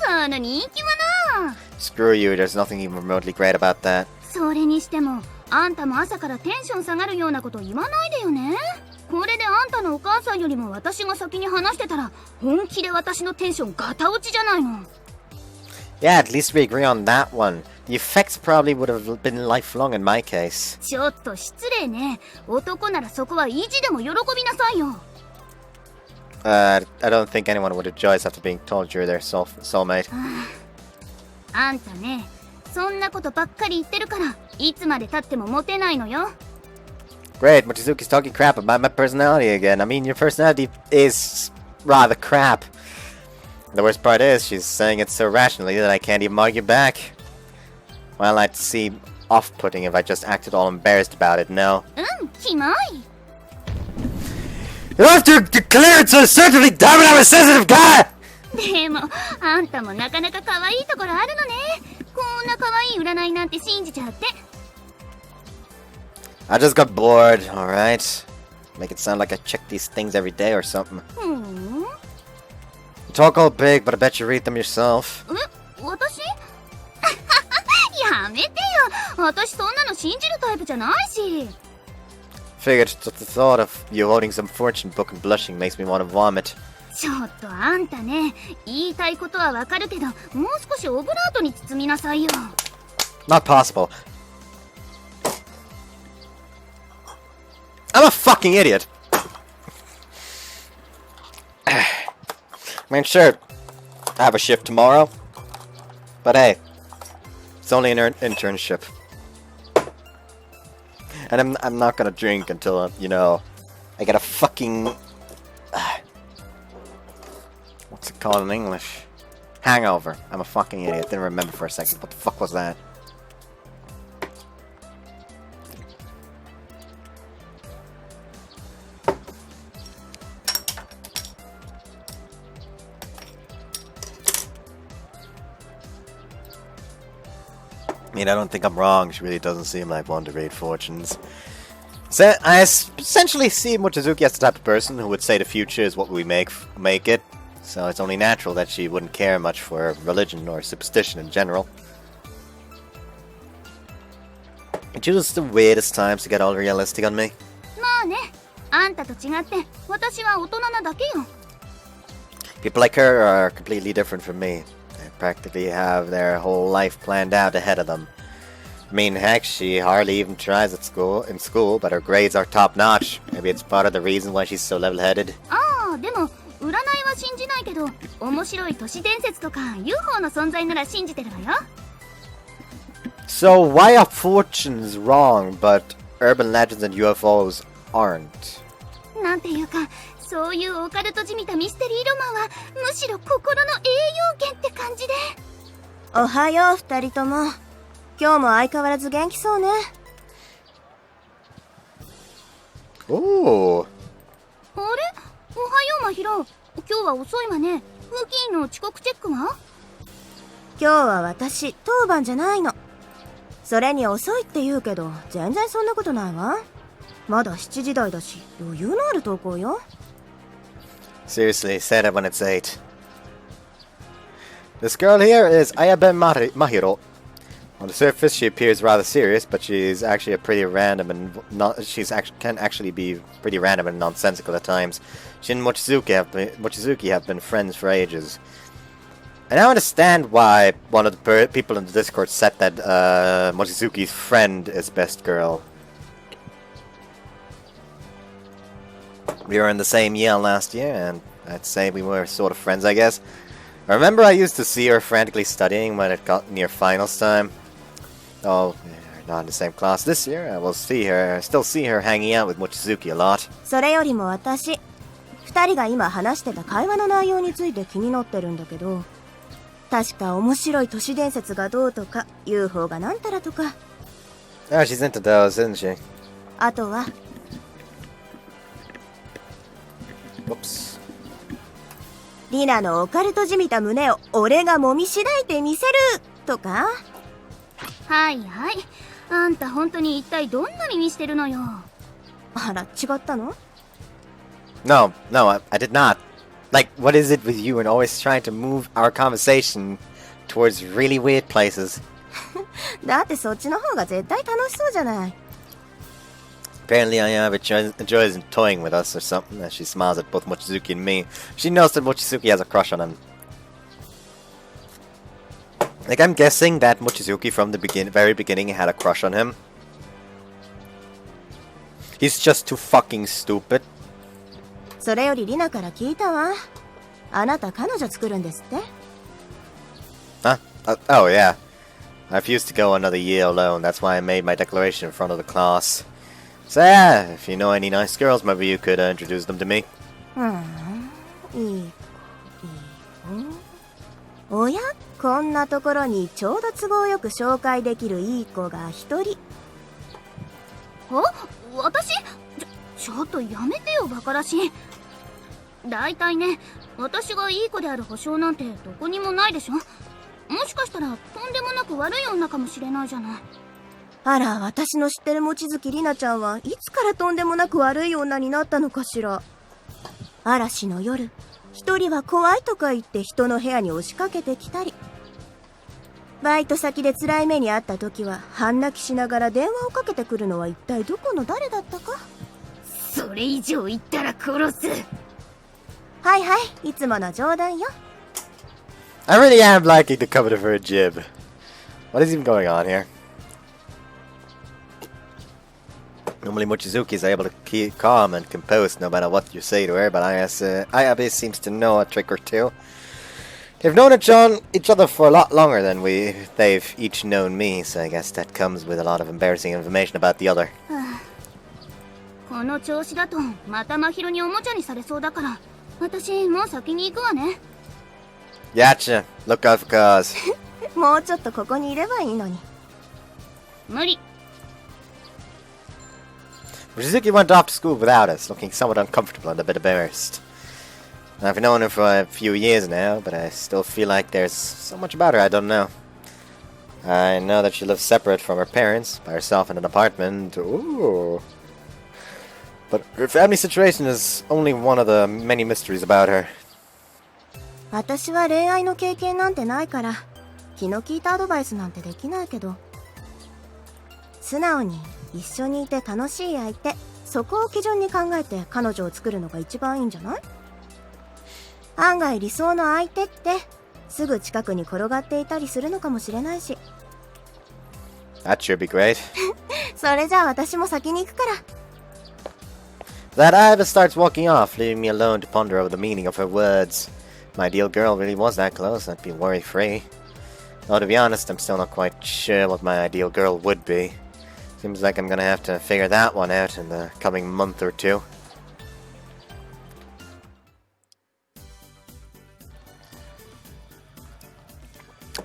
この人気者。 Screw you, there's nothing even remotely great about that. それにしても、あんたも朝からテンション下がるようなこと言わないでよね。これであんたのお母さんよりも私が先に話してたら、本気で私のテンションガタ落ちじゃないの。 Yeah, at least we agree on that one. The effects probably would have been lifelong in my case. ちょっと失礼ね。男ならそこは意地でも喜びなさいよ。I don't think anyone would rejoice after being told you're their soulmate. あんたね、そんなことばっかり言ってるから、いつまで経ってもモテないのよ。 Great, Mochizuki's talking crap about my personality again. I mean, your personality is rather crap. The worst part is, she's saying it so rationally that I can't even argue back. Well, I'd seem off-putting if I just acted all embarrassed about it, no. キモい。 You don't have to declare it so assertively, damn it, I'm a sensitive guy! でも、あんたもなかなか可愛いところあるのね。こんな可愛い占いなんて信じちゃって。 I just got bored, alright? Make it sound like I check these things every day or something. You talk all big, but I bet you read them yourself. 私やめてよ。私そんなの信じるタイプじゃないし。 Figured just the thought of you holding some fortune book and blushing makes me want to vomit. ちょっとあんたね、言いたいことはわかるけど、もう少しオブラートに包みなさいよ。 Not possible. I'm a fucking idiot. I mean, sure, I have a shift tomorrow, but hey, it's only an internship. And I'm not gonna drink until, you know, I get a fucking What's it called in English? Hangover. I'm a fucking idiot. Didn't remember for a second. What the fuck was that? I mean, I don't think I'm wrong. She really doesn't seem like one to read fortunes. So I essentially see Mochizuki as the type of person who would say the future is what we make it. So it's only natural that she wouldn't care much for religion or superstition in general. It chooses the weirdest times to get all realistic on me. まあね、あんたと違って私は大人なだけよ。 People like her are completely different from me. They practically have their whole life planned out ahead of them. I mean, heck, she hardly even tries in school, but her grades are top-notch. Maybe it's part of the reason why she's so level-headed. ああ、でも占いは信じないけど、面白い都市伝説とか UFO の存在なら信じてるわよ。 So why are fortunes wrong, but urban legends and UFOs aren't? なんていうか、そういうオカルトじみたミステリーロマンはむしろ心の栄養源って感じで。おはよう二人とも。今日も相変わらず元気そうね。Ooh. あれ、おはようまひろ。今日は遅いわね。フキーの遅刻チェックは？今日は私当番じゃないの。それに遅いって言うけど全然そんなことないわ。まだ7時台だし余裕のある投稿よ。 Seriously, say that when it's 8. This girl here is Ayabe Mahiro. On the surface, she appears rather serious, but she's actually a pretty random and can actually be pretty random and nonsensical at times. She and Mochizuki have been friends for ages. I now understand why one of the people in the Discord said that Mochizuki's friend is best girl. We were in the same year last year, and I'd say we were sort of friends, I guess. I remember I used to see her frantically studying when it got near finals time. Oh, we're not in the same class this year. I will still see her hanging out with Mochizuki a lot. それよりも私、二人が今話してた会話の内容について気になってるんだけど、確か面白い都市伝説がどうとか、UFO がなんたらとか。Oh, she's into those, isn't she? あとは、 Whoops. リナのオカルトじみた胸を俺が揉みしだいてみせるとか。はいはい。あんた本当に一体どんな耳してるのよ。あら、違ったの？ No, I did not. Like, what is it with you and always trying to move our conversation towards really weird places? だってそっちの方が絶対楽しそうじゃない。 Apparently Ayaba enjoys toying with us or something as she smiles at both Mochizuki and me. She knows that Mochizuki has a crush on him. Like, I'm guessing that Mochizuki from the very beginning had a crush on him. He's just too fucking stupid. それよりリナから聞いたわ。あなた彼女作るんですって？ Huh? Oh yeah. I refused to go another year alone. That's why I made my declaration in front of the class. So yeah, if you know any nice girls, maybe you could introduce them to me. いい子。おや、こんなところにちょうど都合よく紹介できるいい子が一人。あ、私？ちょっとやめてよ、バカらしい。だいたいね、私がいい子である保証なんてどこにもないでしょ。もしかしたらとんでもなく悪い女かもしれないじゃない。あら、私の知ってる望月里奈ちゃんはいつからとんでもなく悪い女になったのかしら。嵐の夜、一人は怖いとか言って人の部屋に押しかけてきたり、バイト先で辛い目にあった時は半泣きしながら電話をかけてくるのは一体どこの誰だったか。それ以上言ったら殺す。はいはい、いつもの冗談よ。I really am liking the cover of her jib. What is even going on here? Normally Mochizuki is able to keep calm and composed no matter what you say to her, but Ayabe seems to know a trick or two. They've known each other for a lot longer than they've each known me, so I guess that comes with a lot of embarrassing information about the other. この調子だとまた真宙におもちゃにされそうだから、私もう先に行くわね。Gotcha. Look out for cars. もうちょっとここにいればいいのに。無理。 Rizuki went off to school without us, looking somewhat uncomfortable and a bit embarrassed. I've known her for a few years now, but I still feel like there's so much about her I don't know. I know that she lives separate from her parents, by herself in an apartment. Ooh. But her family situation is only one of the many mysteries about her. 私は恋愛の経験なんてないから、気の利いたアドバイスなんてできないけど、素直に一緒にいて楽しい相手、そこを基準に考えて彼女を作るのが一番いいんじゃない？案外理想の相手ってすぐ近くに転がっていたりするのかもしれないし。That should be great. それじゃあ私も先に行くから。 That Iva starts walking off, leaving me alone to ponder over the meaning of her words. My ideal girl really was that close, I'd be worry-free. Though to be honest, I'm still not quite sure what my ideal girl would be. Seems like I'm gonna have to figure that one out in the coming month or two.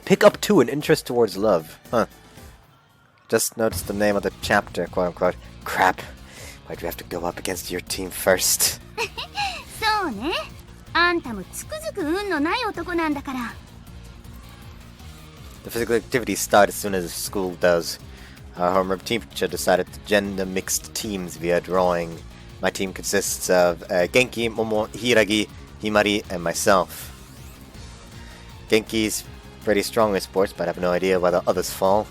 Pick up 2 an interest towards love. Huh. Just noticed the name of the chapter, quote-unquote. Crap. Why do we have to go up against your team first? そうね。あんたもつくづく運のない男なんだから。The physical activities start as soon as school does. Our homeroom teacher decided to gender mixed teams via drawing. My team consists of Genki, Momo, Hiragi, Himari, and myself. Genki's pretty strong in sports, but I have no idea where the others fall.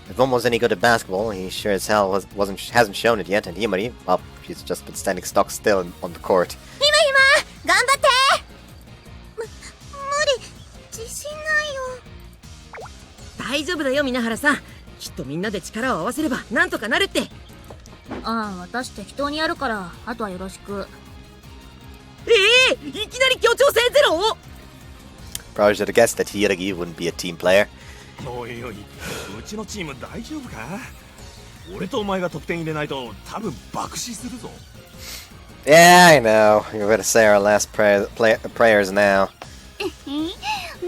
If Momo's any good at basketball, he sure as hell hasn't shown it yet, and Himari, well, she's just been standing stock still on the court. 頑張って。無理。自信ないよ。大丈夫だよ皆原さん。きっとみんなで力を合わせればなんとかなるって。ああ、私適当にやるから、あとはよろしく。いきなり協調性ゼロ？ Probably should have guessed that Hiragi wouldn't be a team player. おいおい、うちのチーム大丈夫か？俺とお前が得点入れないと多分爆死するぞ。Yeah, I know. You're gonna say our last prayers now.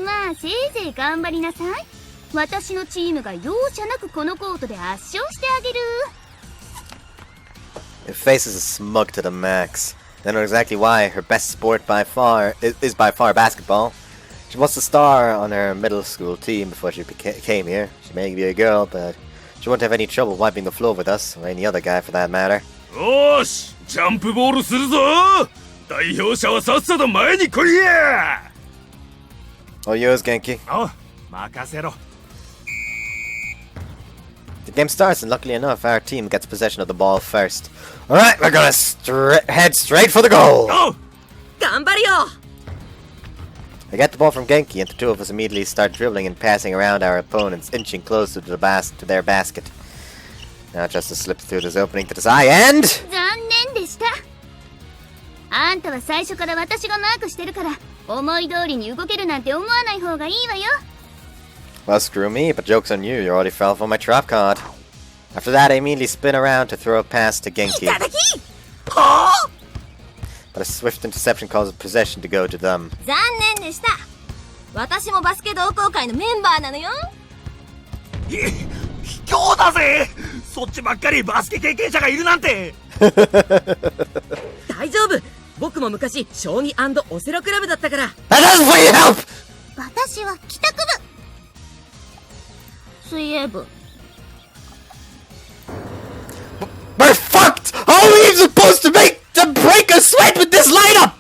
まあせいぜい頑張りなさい。私のチームが容赦なくこのコートで圧勝してあげる。 Her face is smug to the max. I know exactly why. Her best sport by far is by far basketball. She was a star on her middle school team before she came here. She may be a girl, but she won't have any trouble wiping the floor with us, or any other guy for that matter. よーし、ジャンプボールするぞ。代表者はさっさと前に来いや。 All yours, Genki. あ、任せろ。The game starts, and luckily enough, our team gets possession of the ball first. Alright, we're gonna head straight for the goal! おう。頑張るよ。 I get the ball from Genki, and the two of us immediately start dribbling and passing around our opponents, inching closer to their basket. Now just to slip through this opening to the eye, and... 残念でした。あんたは最初から私がマークしてるから、思い通りに動けるなんて思わない方がいいわよ。 Well, screw me, but joke's on you, you already fell for my trap card. After that, I immediately spin around to throw a pass to Genki. But a swift interception causes possession to go to them. 残念でした。私もバスケ同好会のメンバーなのよ。卑怯だぜ。そっちばっかりバスケ経験者がいるなんて。大丈夫。僕も昔将棋&オセロクラブだったから。 That doesn't really help! 私は帰宅部。水泳部。 We're fucked! How are we supposed to break a sweat with this lineup?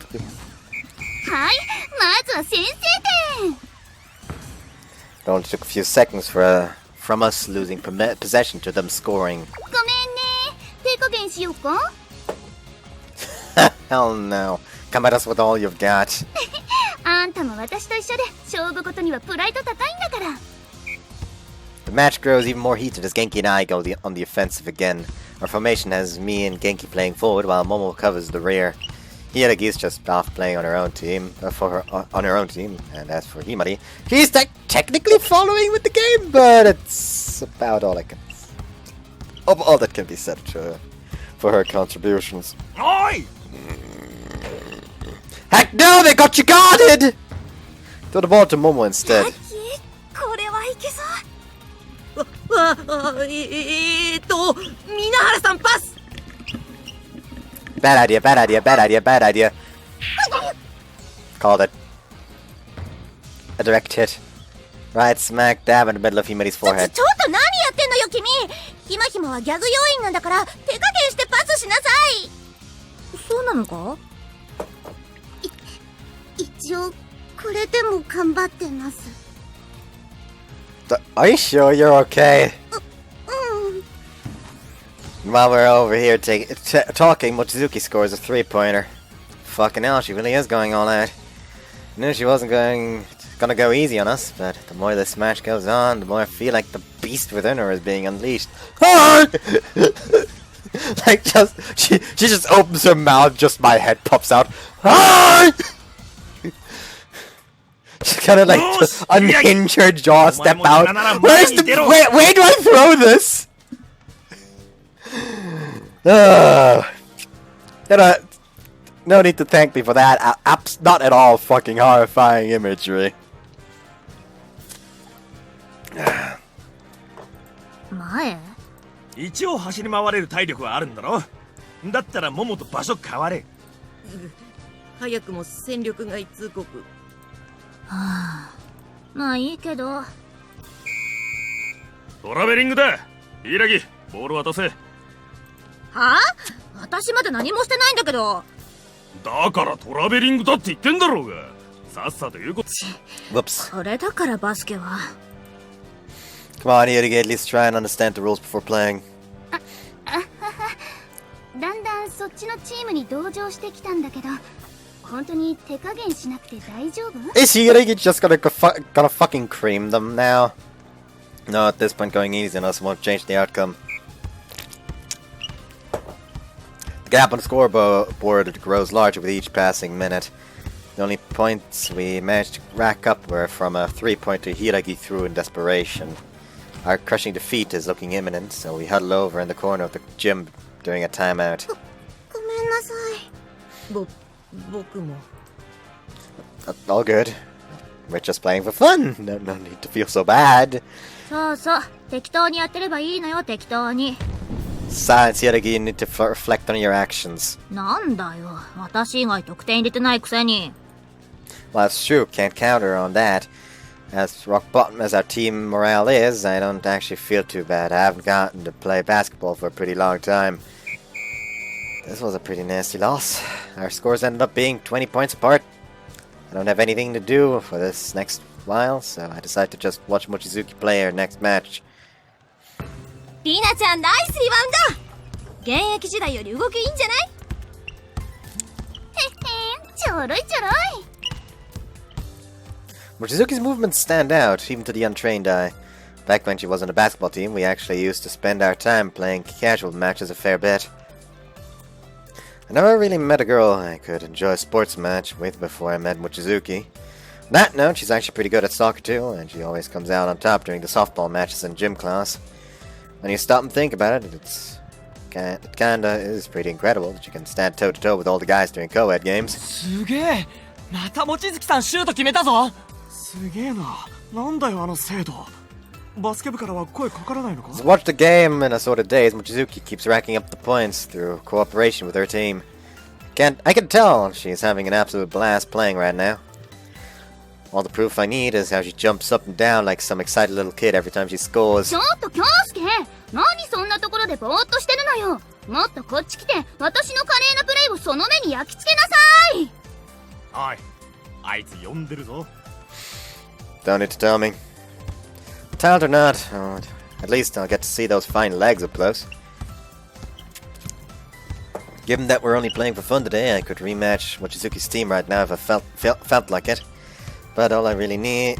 はい、まずは先制点。 It only took a few seconds from us losing possession to them scoring. ごめんね。手加減しようか？ Hell no. Come at us with all you've got. あんたも私と一緒で勝負事にはプライド高いんだから。 The match grows even more heated as Genki and I go on the offensive again. Our formation has me and Genki playing forward while Momo covers the rear. Hiragi is just off playing on her own team, and as for Himari, he's technically following with the game, but it's about all that can be said for her contributions. おい。 Heck no, they got you guarded! Throw the ball to Momo instead. これはいけそう。皆原さんパス Bad idea, bad idea, bad idea, bad idea. Called it. A direct hit. Right smack dab in the middle of Himari's ちょ forehead. っと何やってんのよ君。ひまひまはギャグ要員なんだから手加減してパスしなさい。そうなのか？一応これでも頑張ってます。 Are you sure you're okay? While we're over here talking, Mochizuki scores a 3-pointer. Fucking hell, she really is going all out. Knew she wasn't gonna go easy on us, but the more this match goes on, the more I feel like the beast within her is being unleashed. Like she just opens her mouth, just my head pops out. She's kind of like just unhinge her jaw, step out. Where do I throw this? No need to thank me for that. Not at all fucking horrifying imagery. 前？一応走り回れる体力はあるんだろ。だったらモモと場所変われ。早くも戦力外通告。はあ、まあいいけど。トラベリングだ。柊、ボール渡せ。はあ？私まだ何もしてないんだけど。だからトラベリングだって言ってんだろうが。さっさと言うこと。Whoops. これだからバスケは。Come on, Hyogi, at least try and understand the rules before playing. だんだんそっちのチームに同情してきたんだけど、本当に手加減しなくて大丈夫？ Is Hyogi just gonna fucking cream them now? No, at this point going easy on us won't change the outcome. The gap on the scoreboard grows larger with each passing minute. The only points we managed to rack up were from a 3-pointer Hyogi threw in desperation. Our crushing defeat is looking imminent, so we huddle over in the corner of the gym during a timeout. ごめんなさい。僕も。All good. We're just playing for fun. No need to feel so bad. そうそう、適当にやってればいいのよ、適当に。Science, Hyogi, you need to reflect on your actions. なんだよ、私以外得点入れてないくせに。Well, that's true. Can't counter on that. As rock bottom as our team morale is, I don't actually feel too bad. I haven't gotten to play basketball for a pretty long time. This was a pretty nasty loss. Our scores ended up being 20 points apart. I don't have anything to do for this next while, so I decided to just watch Mochizuki play her next match. リナちゃんナイスリバウンド。現役時代より動きいいんじゃない？ちょろいちょろい。Mochizuki's movements stand out, even to the untrained eye. Back when she was on the basketball team, we actually used to spend our time playing casual matches a fair bit. I never really met a girl I could enjoy a sports match with before I met Mochizuki. On that note, she's actually pretty good at soccer too, and she always comes out on top during the softball matches in gym class. When you stop and think about it, it kinda is pretty incredible that you can stand toe-to-toe with all the guys during co-ed games. すげえ、また望月さんシュート決めたぞ。すげえな、なんだよあの精度。バスケ部からは声かからないのか？ So watch the game in assorted days. Mochizuki keeps racking up the points through cooperation with her team. I can tell she's having an absolute blast playing right now. All the proof I need is how she jumps up and down like some excited little kid every time she scores. ちょっと京介、何そんなところでぼーっとしてるのよ。もっとこっち来て、私の華麗なプレーをその目に焼き付けなさい。おい、あいつ呼んでるぞ。Don't need to tell me. Talent or not, at least I'll get to see those fine legs up close. Given that we're only playing for fun today, I could rematch Mochizuki's team right now if I felt like it. But all I really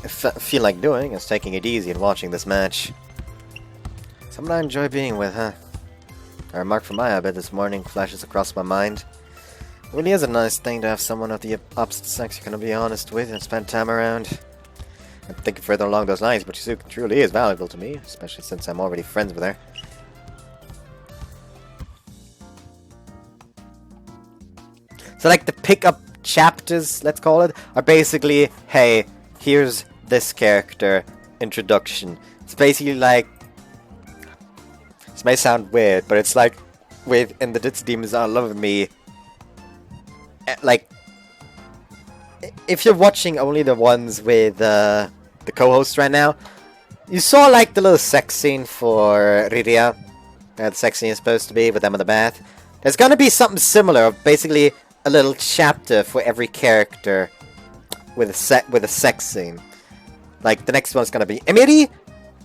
feel like doing is taking it easy and watching this match. Someone I enjoy being with, huh? A remark from my habit this morning flashes across my mind. It really is a nice thing to have someone of the opposite sex you can be honest with and spend time around. I'm thinking further along those lines, but Shizuka truly is valuable to me, especially since I'm already friends with her. So like the pickup chapters, let's call it, are basically, hey, here's this character introduction. It's basically like, this may sound weird, but it's like with In the Ditz Demons Are Loving Me, like, if you're watching only the ones with the co-host right now, you saw like the little sex scene for Riria. The sex scene is supposed to be with them in the bath. There's gonna be something similar, basically a little chapter for every character with a sex scene. Like the next one's gonna be Emiri,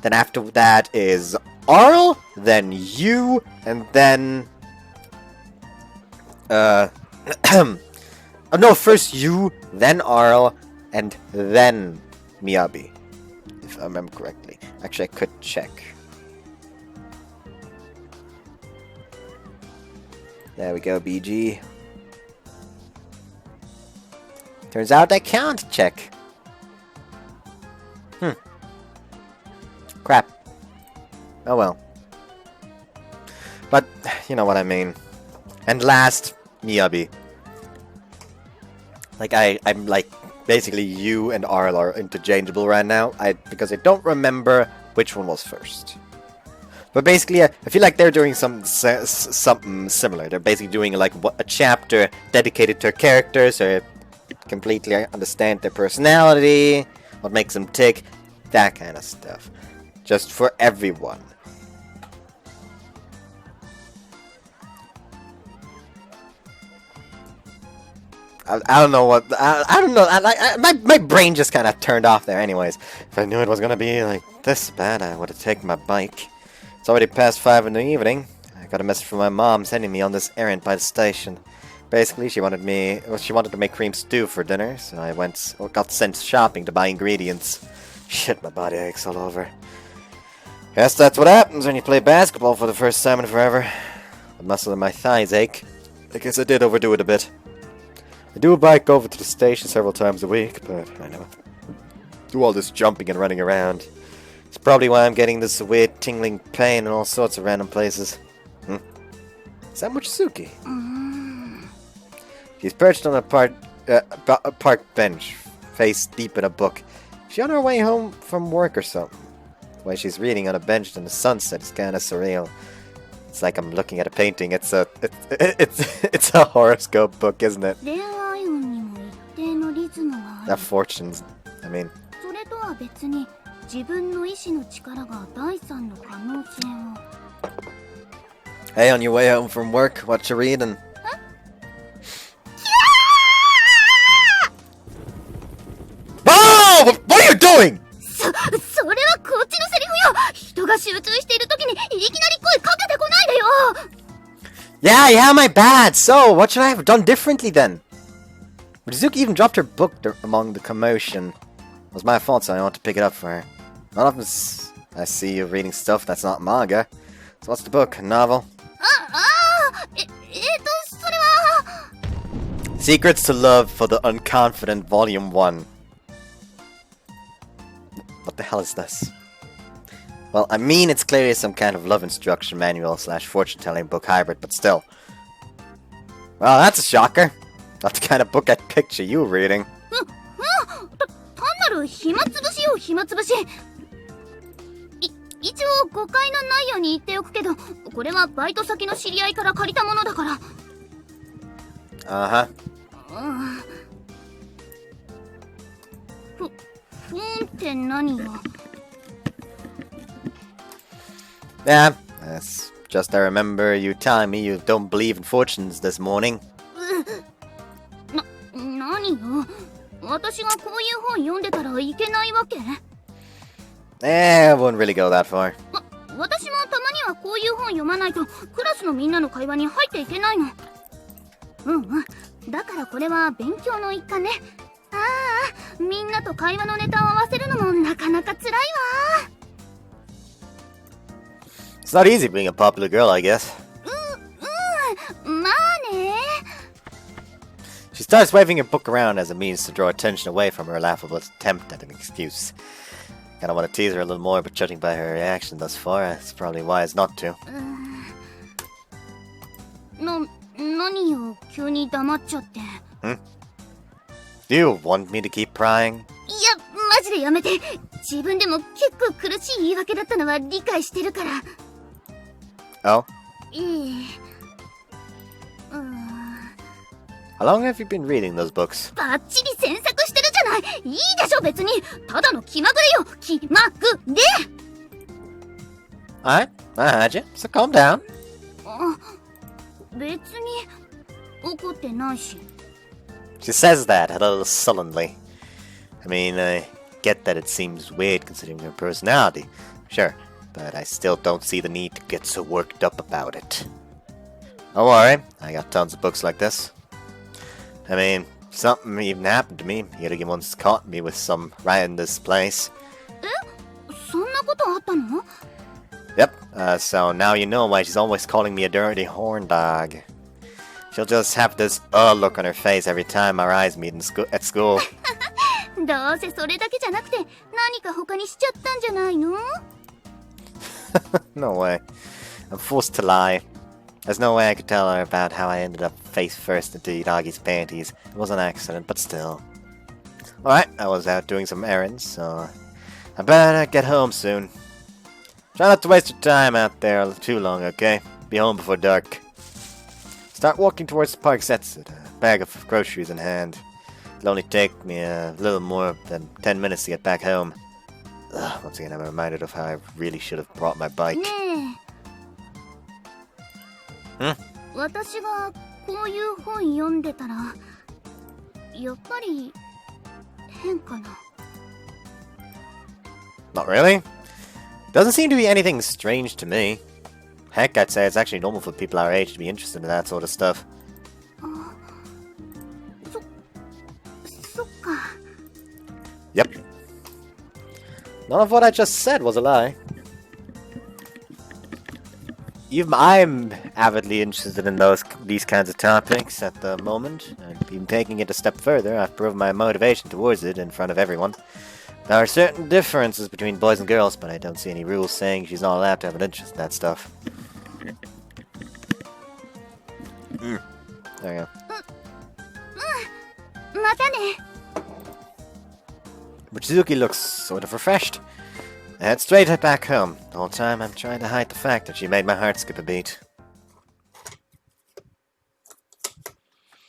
then after that is Arl, then you, and then oh, no, first you, then Arl, and then Miyabi, if I remember correctly. Actually, I could check. There we go, BG. Turns out I can't check. Crap. Oh well. But, you know what I mean. And last, Miyabi. Like, I'm like, basically you and Arl are interchangeable right now, because I don't remember which one was first. But basically, I feel like they're doing something similar. They're basically doing like a chapter dedicated to a character, so I completely understand their personality, what makes them tick, that kind of stuff. Just for everyone. I don't know what, I don't know, my brain just kind of turned off there anyways. If I knew it was gonna be like this bad, I would have taken my bike. It's already past 5 in the evening. I got a message from my mom sending me on this errand by the station. Basically, she wanted to make cream stew for dinner, so I got sent shopping to buy ingredients. Shit, my body aches all over. Guess that's what happens when you play basketball for the first time in forever. The muscle in my thighs ache. I guess I did overdo it a bit. I do bike over to the station several times a week, but I never do all this jumping and running around. It's probably why I'm getting this weird tingling pain in all sorts of random places. Is that Mochizuki? She's perched on a park bench, face deep in a book. Is she on her way home from work or something? The way she's reading on a bench in the sunset is kind of surreal. It's like I'm looking at a painting. It's a horoscope book, isn't it? That fortunes, I mean. Hey, on your way home from work, what you reading? Oh! What are you doing? それはこっちのセリフよ。人が集中しているときにいきなり声かけてこないでよ。Yeah, my bad. So, what should I have done differently then? Rizuki even dropped her book among the commotion. It was my fault, so I want to pick it up for her. Not often I see you reading stuff that's not manga. So what's the book? A novel? Secrets to Love for the Unconfident Volume 1. What the hell is this? Well, I mean, it's clearly some kind of love instruction manual / fortune-telling book hybrid, but still. Well, that's a shocker. Not the kind of book I'd picture you reading. 単なる暇つぶしよ、暇つぶし。一応誤解のないように言っておくけど、これはバイト先の知り合いから借りたものだから。って何よ。Yeah, that's just I remember you telling me you don't believe in fortunes this morning. 何よ。私がこういう本読んでたらいけないわけ？ I wouldn't really go that far. 私もたまにはこういう本読まないとクラスのみんなの会話に入っていけないの。だからこれは勉強の一環ね。みんなと会話のネタを合わせるのもなかなか辛いわ。It's not easy being a popular girl, I guess. まあね。She starts waving her book around as a means to draw attention away from her laughable attempt at an excuse. Kinda want to tease her a little more, but judging by her reaction thus far, it's probably wise not to. 何よ、急に黙っちゃって。Do you want me to keep prying? いや、でやめて。自分でも結構苦しい言い訳だったのは理解してるから。Oh? ええ。How long have you been reading those books? バッチリ詮索してるじゃない。いいでしょ別に。ただの気まぐれよ。気まぐれ。Alright, I heard you, so calm down. 別に怒ってないし。 She says that a little sullenly. I mean, I get that it seems weird considering her personality, sure, but I still don't see the need to get so worked up about it. Don't worry, I got tons of books like this. I mean, if something even happened to me, Yurigi once caught me with some right in this place. そんなことあったの？ Yep, so now you know why she's always calling me a dirty horn dog. She'll just have this look on her face every time our eyes meet at school. どうせそれだけじゃなくて何か他にしちゃったんじゃないの？ No way. I'm forced to lie. There's no way I could tell her about how I ended up face first into Iragi's panties. It was an accident, but still. Alright, I was out doing some errands, so I better get home soon. Try not to waste your time out there too long, okay? Be home before dark. Start walking towards the park sets with a bag of groceries in hand. It'll only take me a little more than 10 minutes to get back home. Ugh, once again, I'm reminded of how I really should have brought my bike. ねえ。私がこういう本読んでたら、やっぱり変かな。Not really. Doesn't seem to be anything strange to me. Heck, I'd say it's actually normal for people our age to be interested in that sort of stuff. そっか。 Yep. None of what I just said was a lie. Even I'm avidly interested in these kinds of topics at the moment, and even taking it a step further, I've proven my motivation towards it in front of everyone. There are certain differences between boys and girls, but I don't see any rules saying she's not allowed to have an interest in that stuff. There you go. またね。 Mochizuki looks sort of refreshed. I head straight back home. The whole time I'm trying to hide the fact that she made my heart skip a beat.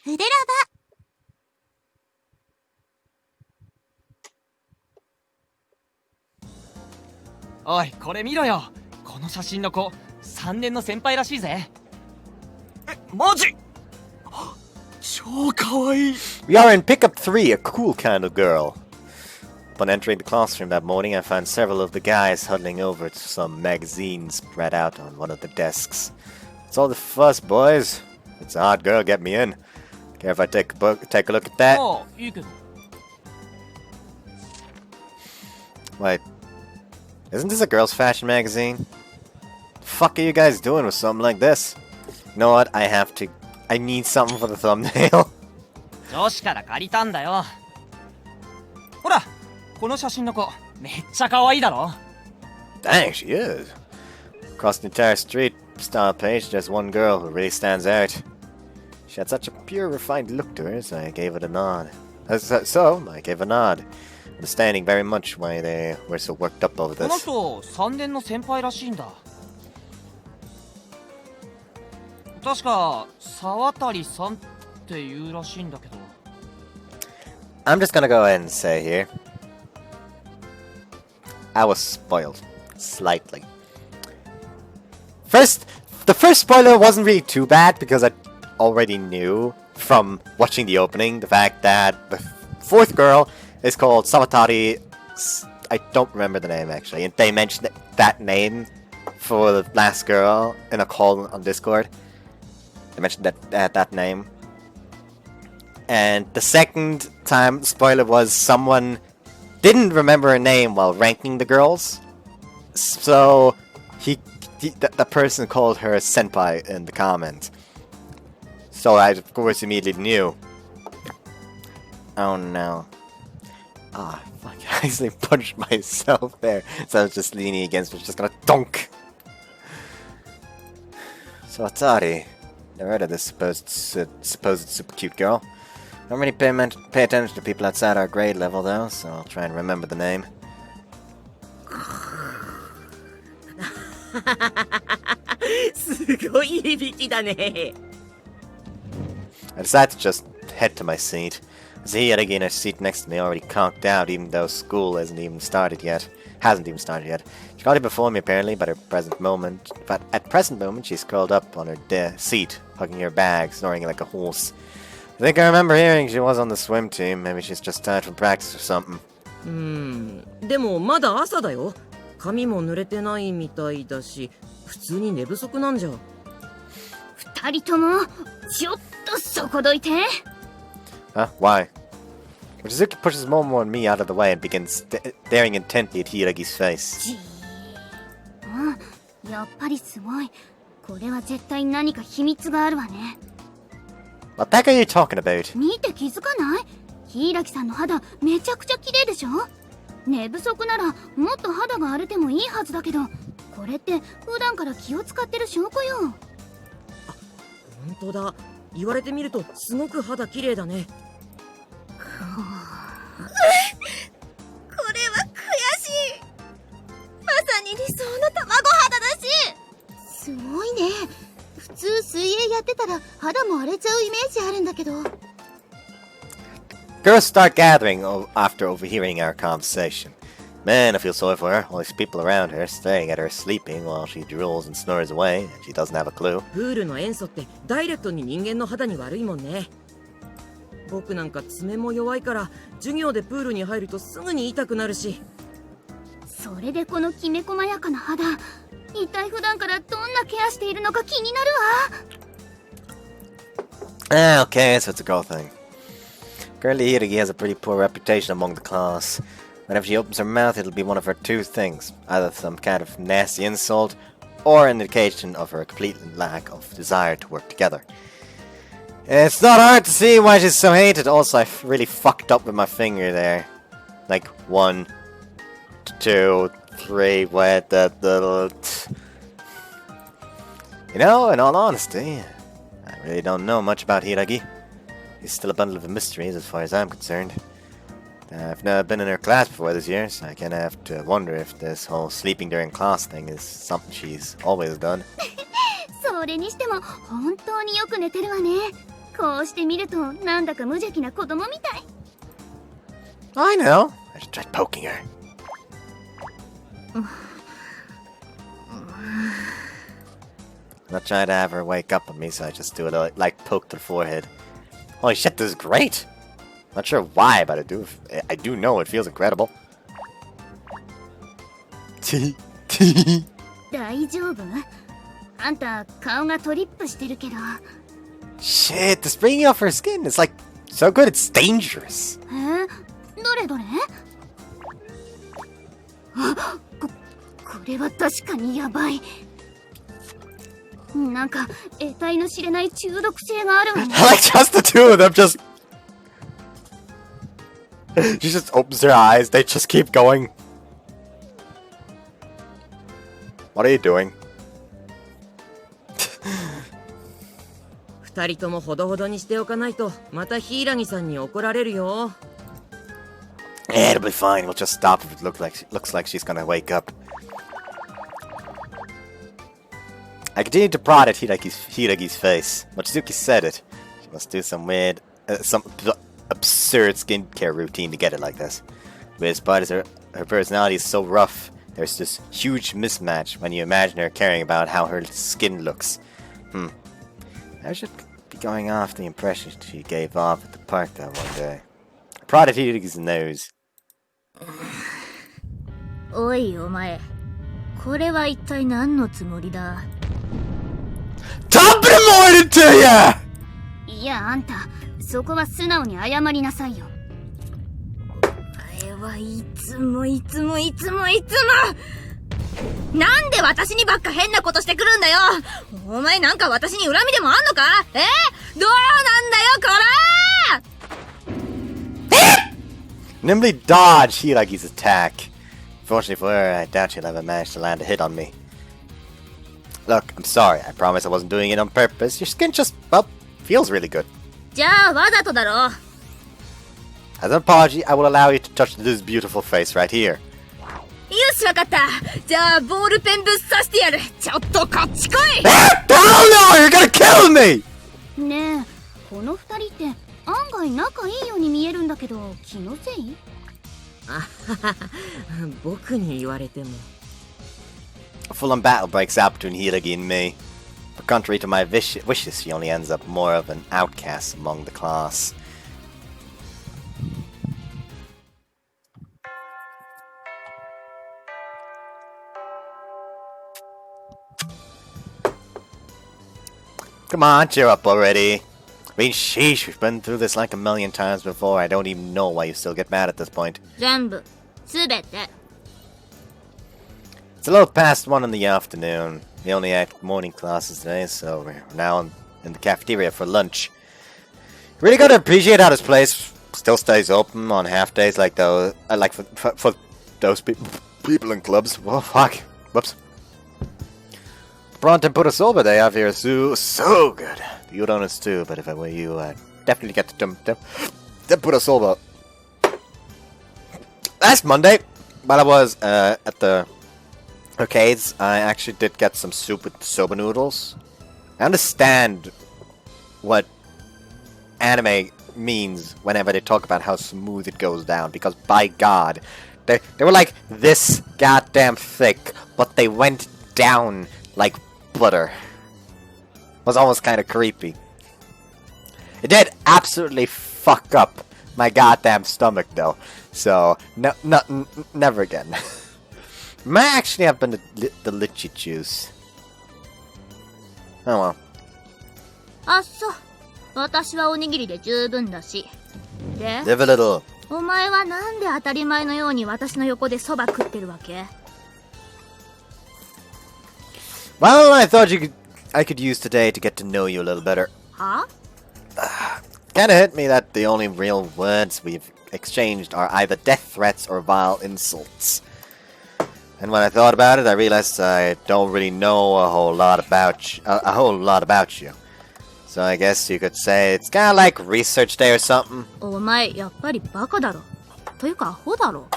フレラおい、これ見ろよ。この写真の子、3年の先輩らしいぜ。マジ？超かわいい。 We are in pickup 3, a cool kind of girl. Upon entering the classroom that morning, I found several of the guys huddling over to some magazines spread out on one of the desks. It's all the fuss, boys. It's a hot girl, get me in. Care if I take a look at that? ああ、いいけど。 Wait. Isn't this a girl's fashion magazine? The fuck are you guys doing with something like this? You know what? I need something for the thumbnail. 女子から借りたんだよ。ほら、この写真の子、めっちゃ可愛いだろ。 Dang, she is. Across the entire street style page, there's one girl who really stands out. She had such a pure, refined look to her, so I gave it a nod. So I gave a nod, understanding very much why they were so worked up over この this. 人、3年の先輩らしいんだ。確か、沢渡さんっていうらしいんだけど。 I'm just gonna go ahead and say here, I was spoiled. Slightly. The first spoiler wasn't really too bad because I already knew from watching the opening the fact that the fourth girl is called Sawatari. I don't remember the name actually, and they mentioned that name for the last girl in a call on Discord. They mentioned that name. And the second time spoiler was someone didn't remember her name while ranking the girls. So the person called her a senpai in the comments. So I of course immediately knew. Oh no. Ah, fuck, I actually punched myself there. So I was just leaning against it, just gonna dunk. So Atari. Never heard of this supposed super cute girl. Don't really pay attention to people outside our grade level, though, so I'll try and remember the name. I decide to just head to my seat. I see Hiragi in her seat next to me already conked out, even though school hasn't even started yet. She got it before me apparently, but at present moment she's curled up on her seat, hugging her bag, snoring like a horse. I think I remember hearing she was on the swim team. Maybe she's just tired from practice or something. でもまだ朝だよ。髪も濡れてないみたいだし、普通に寝不足なんじゃ。二人ともちょっとそこどいて。Huh? Why? Mochizuki pushes Momo and me out of the way and begins staring intently at Hiragi's face. やっぱりすごい。これは絶対何か秘密があるわね。What the heck are you talking about? 見て気づかない？柊さんの肌めちゃくちゃ綺麗でしょ？寝不足ならもっと肌が荒れてもいいはずだけど、これって普段から気を使ってる証拠よ。本当だ。言われてみるとすごく肌綺麗だね。これは悔しい。まさに理想の卵肌だし。すごいね。普通水泳やってたら肌も荒れちゃうイメージあるんだけど。Girls start gathering after overhearing our conversation. Man, I feel sorry for her. All these people around her staring at her sleeping while she drools and snores away, and she doesn't have a clue. プールの塩素ってダイレクトに人間の肌に悪いもんね。僕なんか爪も弱いから授業でプールに入るとすぐに痛くなるし。それでこのきめ細やかな肌、一体普段からどんなケアしているのか気になるわ。Okay, so it's a girl thing. Currently, Hiragi has a pretty poor reputation among the class. Whenever she opens her mouth, it'll be one of her two things. Either some kind of nasty insult, or an indication of her complete lack of desire to work together. It's not hard to see why she's so hated. Also, I really fucked up with my finger there. Like, 1, 2, 3, wet, You know, in all honesty, I really don't know much about Hiragi. He's still a bundle of mysteries as far as I'm concerned. I've never been in her class before this year, so I kinda have to wonder if this whole sleeping during class thing is something she's always done. それにしても本当によく寝てるわね。こうして見るとなんだか無邪気な子供みたい。I know. I should try poking her. I'm not trying to have her wake up on me, so I just do it like poke to the forehead. Holy shit, this is great! Not sure why, but I do know it feels incredible. 大丈夫？あんた顔がトリップしてるけど。Shit, the springing off her skin is like so good it's dangerous. どれどれ？これは確かにやばい。なんか得体の知れない中毒性があるわね。I like just the two of them just. She just opens her eyes. They just keep going. What are you doing? 二人ともほどほどにしておかないとまた柊さんに怒られるよ。Yeah, it'll be fine. We'll just stop if it looks like she's gonna wake up. I continued to prod at Hiragi's face. Mochizuki said it. She must do some weird, absurd skincare routine to get it like this. The weirdest part is her personality is so rough. There's this huge mismatch when you imagine her caring about how her skin looks. I should be going off the impression she gave off at the park that one day. I prodded Hiragi's nose. おいお前、これは一体何のつもりだ？Top it morning to ya! いやあんた、そこは素直に謝りなさいよ。お前はいつもなんで私にばっか変なことしてくるんだよ。お前なんか私に恨みでもあんのか？どうなんだよこれNimbly dodged Hiragi's attack. Fortunately for her, I doubt she'll ever manage to land a hit on me. Look, I'm sorry. I promise I wasn't doing it on purpose. Your skin just, well, feels really good. じゃあわざとだろ。As an apology, I will allow you to touch this beautiful face right here. よしわかった。じゃあボールペンぶっ刺してやる。ちょっとこっち来い。 Hell no! You're gonna kill me! ねえ、この二人って案外仲いいように見えるんだけど、気のせい？あははは、僕に言われても。A full-on battle breaks out between Hiragi and me. But contrary to my wishes, she only ends up more of an outcast among the class. Come on, cheer up already. I mean, sheesh, we've been through this like a million times before. I don't even know why you still get mad at this point. 全部、すべて。 It's a little past 1 in the afternoon. We only had morning classes today, so we're now in the cafeteria for lunch. Really gotta appreciate how this place still stays open on half days like those, like for those people in clubs. Well, fuck. Whoops. Prawn tempura soba they have here is so good. The udon is too, but if I were you, I'd definitely get the tempura soba. Last Monday, while I was at the arcades, I actually did get some soup with soba noodles. I understand what anime means whenever they talk about how smooth it goes down, because by God, they were like this goddamn thick, but they went down like butter. It was almost kind of creepy. It did absolutely fuck up my goddamn stomach though, so never again. Might actually have been the lychee juice. Oh well. あっそ、私はおにぎりで十分だし。で、 Live a little. お前はなんで当たり前のように私の横でそば食ってるわけ？ Well, I thought I could use today to get to know you a little better. は？ Kinda hit me that the only real words we've exchanged are either death threats or vile insults. And when I thought about it, I realized I don't really know a whole lot about you. So I guess you could say it's kinda like research day or something. お前やっぱりバカだろ。というかアホだろ。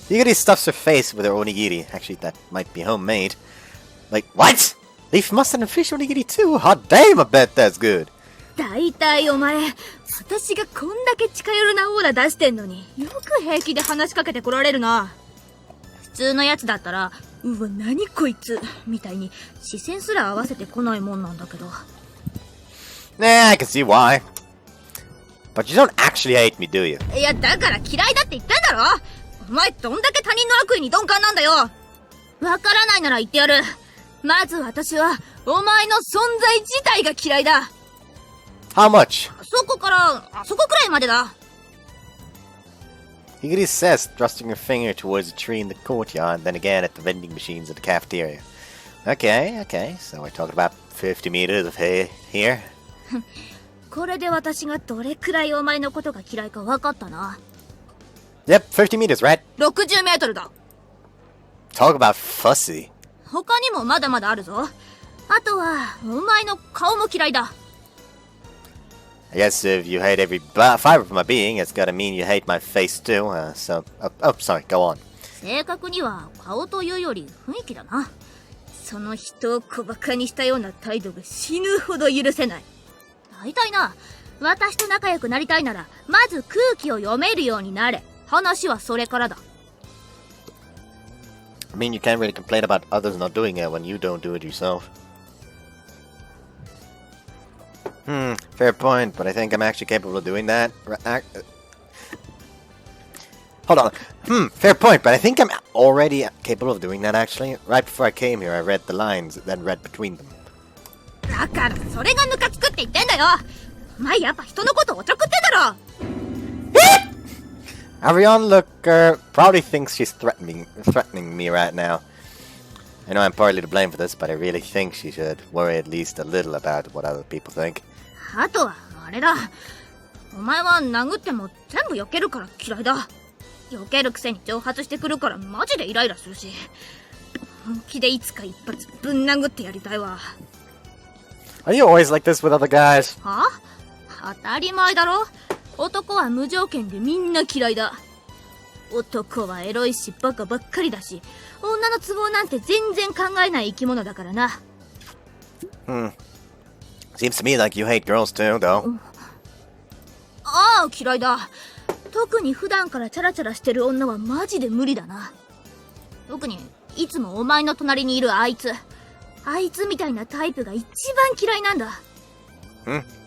Higiri stuffs her face with her onigiri. Actually, that might be homemade. Like, what? Leaf mustard and fish onigiri too? Hot damn, I bet that's good. だいたいお前、私がこんだけ近寄るなオーラ出してんのによく平気で話しかけてこられるな。普通のやつだったら、うわ何こいつみたいに視線すら合わせてこないもんなんだけど。 Nah, I can see why. But you don't actually hate me, do you? いやだから嫌いだって言ってんだろ。お前どんだけ他人の悪意に鈍感なんだよ。わからないなら言ってやる。まず私はお前の存在自体が嫌いだ。 How much? そこからあそこくらいまでだ。 Higiri says, thrusting her finger towards a tree in the courtyard, then again at the vending machines at the cafeteria. Okay, so we're talking about 50 meters of hay here. これで私がどれくらいお前のことが嫌いか分かったな。 Yep, 50 meters, right? 60メートルだ。 Talk about fussy. 他にもまだまだあるぞ。あとはお前の顔も嫌いだ。 I guess if you hate every fiber of my being, it's gotta mean you hate my face too. Sorry, go on. 正確には顔というより雰囲気だな。その人を小馬鹿にしたような態度が死ぬほど許せない。大体な、私と仲良くなりたいならまず空気を読めるようになれ。話はそれからだ。 I mean, you can't really complain about others not doing it when you don't do it yourself. Fair point, but I think I'm actually capable of doing that. Hold on. Fair point, but I think I'm already capable of doing that actually. Right before I came here, I read the lines, then read between them. だからそれがムカつくって言ってんだよ。お前やっぱ人のことおちょくってんだろ。Arion Looker probably thinks she's threatening me right now. I know I'm partly to blame for this, but I really think she should worry at least a little about what other people think. あとはあれだ。お前は殴っても全部避けるから嫌いだ。避けるくせに挑発してくるからマジでイライラするし。本気でいつか一発ぶん殴ってやりたいわ。Are you always like this with other guys? は当たり前だろ。男は無条件でみんな嫌いだ。男はエロいしバカばっかりだし、女の都合なんて全然考えない生き物だからな。Seems to me like you hate girls too, though. ああ、嫌いだ。特に普段からチャラチャラしてる女はマジで無理だな。特にいつもお前の隣にいるあいつ。あいつみたいなタイプが一番嫌いなんだ。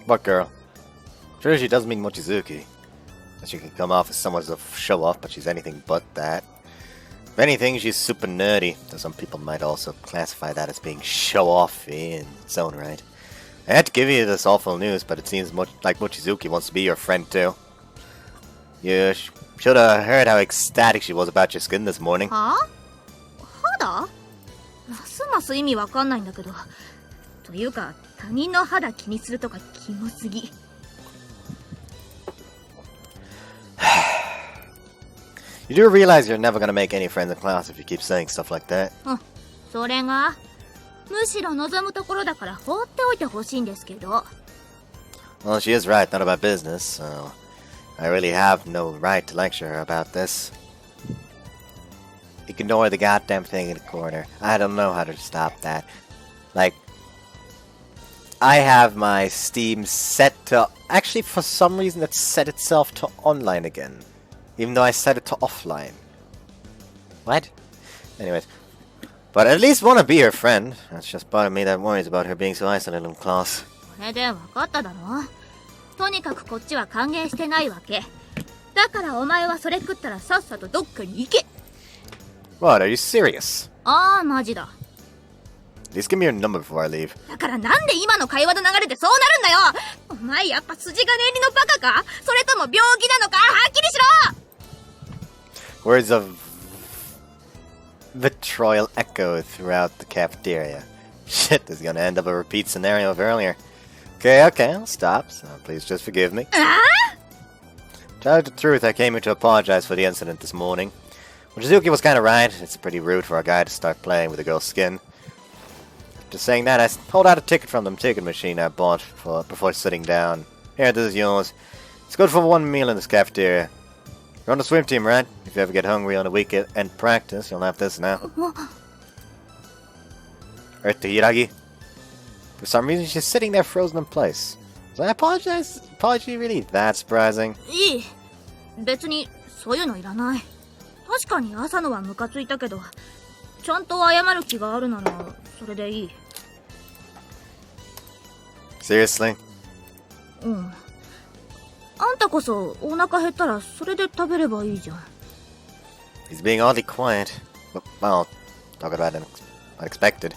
What girl? Sure, she doesn't mean Mochizuki. She can come off as someone to show off, but she's anything but that. If anything, she's super nerdy, though some people might also classify that as being show-off in its own right. I had to give you this awful news, but it seems like Mochizuki wants to be your friend too. You should have heard how ecstatic she was about your skin this morning. は肌？ますます意味わかんないんだけど。というか、他人の肌気にするとかキモすぎ。You do realize you're never gonna make any friends in class if you keep saying stuff like that. それがむしろ望むところだから放っておいてほしいんですけど。Well, she is right, not about business, so I really have no right to lecture her about this. Ignore the goddamn thing in the corner. I don't know how to stop that. Like, I have my Steam set to... Actually, for some reason, it set itself to online again. Even though I set it to offline. What? Anyways. But I at least want to be her friend. That's just part of me that worries about her being so isolated in class. これで分かっただろ。とにかくこっちは歓迎してないわけ。だからお前はそれ食ったらさっさとどっかに行け。What, are you serious? ああ、マジだ。 At least give me your number before I leave. だからなんで今の会話の流れでそうなるんだよ。お前やっぱ筋金入りのバカか、それとも病気なのか、はっきりしろ。 Words of vitriol echo throughout the cafeteria. Shit, this is gonna end up a repeat scenario of earlier. Okay, I'll stop, so please just forgive me. To tell you the truth, I came here to apologize for the incident this morning. Mochizuki was kinda right, it's pretty rude for a guy to start playing with a girl's skin. Just saying that, I pulled out a ticket from the ticket machine I bought before sitting down. Here, this is yours. It's good for one meal in this cafeteria. You're on the swim team, right? If you ever get hungry on a weekend practice, you'll have this now. Earth to Hiragi. For some reason, she's sitting there frozen in place. So I apologize. Apology really that surprising? いい。別にそういうのいらない。確かに朝のはムカついたけど、ちゃんと謝る気があるならそれでいい。Seriously? うん。あんたこそお腹減ったらそれで食べればいいじゃん。He's being oddly quiet. Well, talk about unexpected.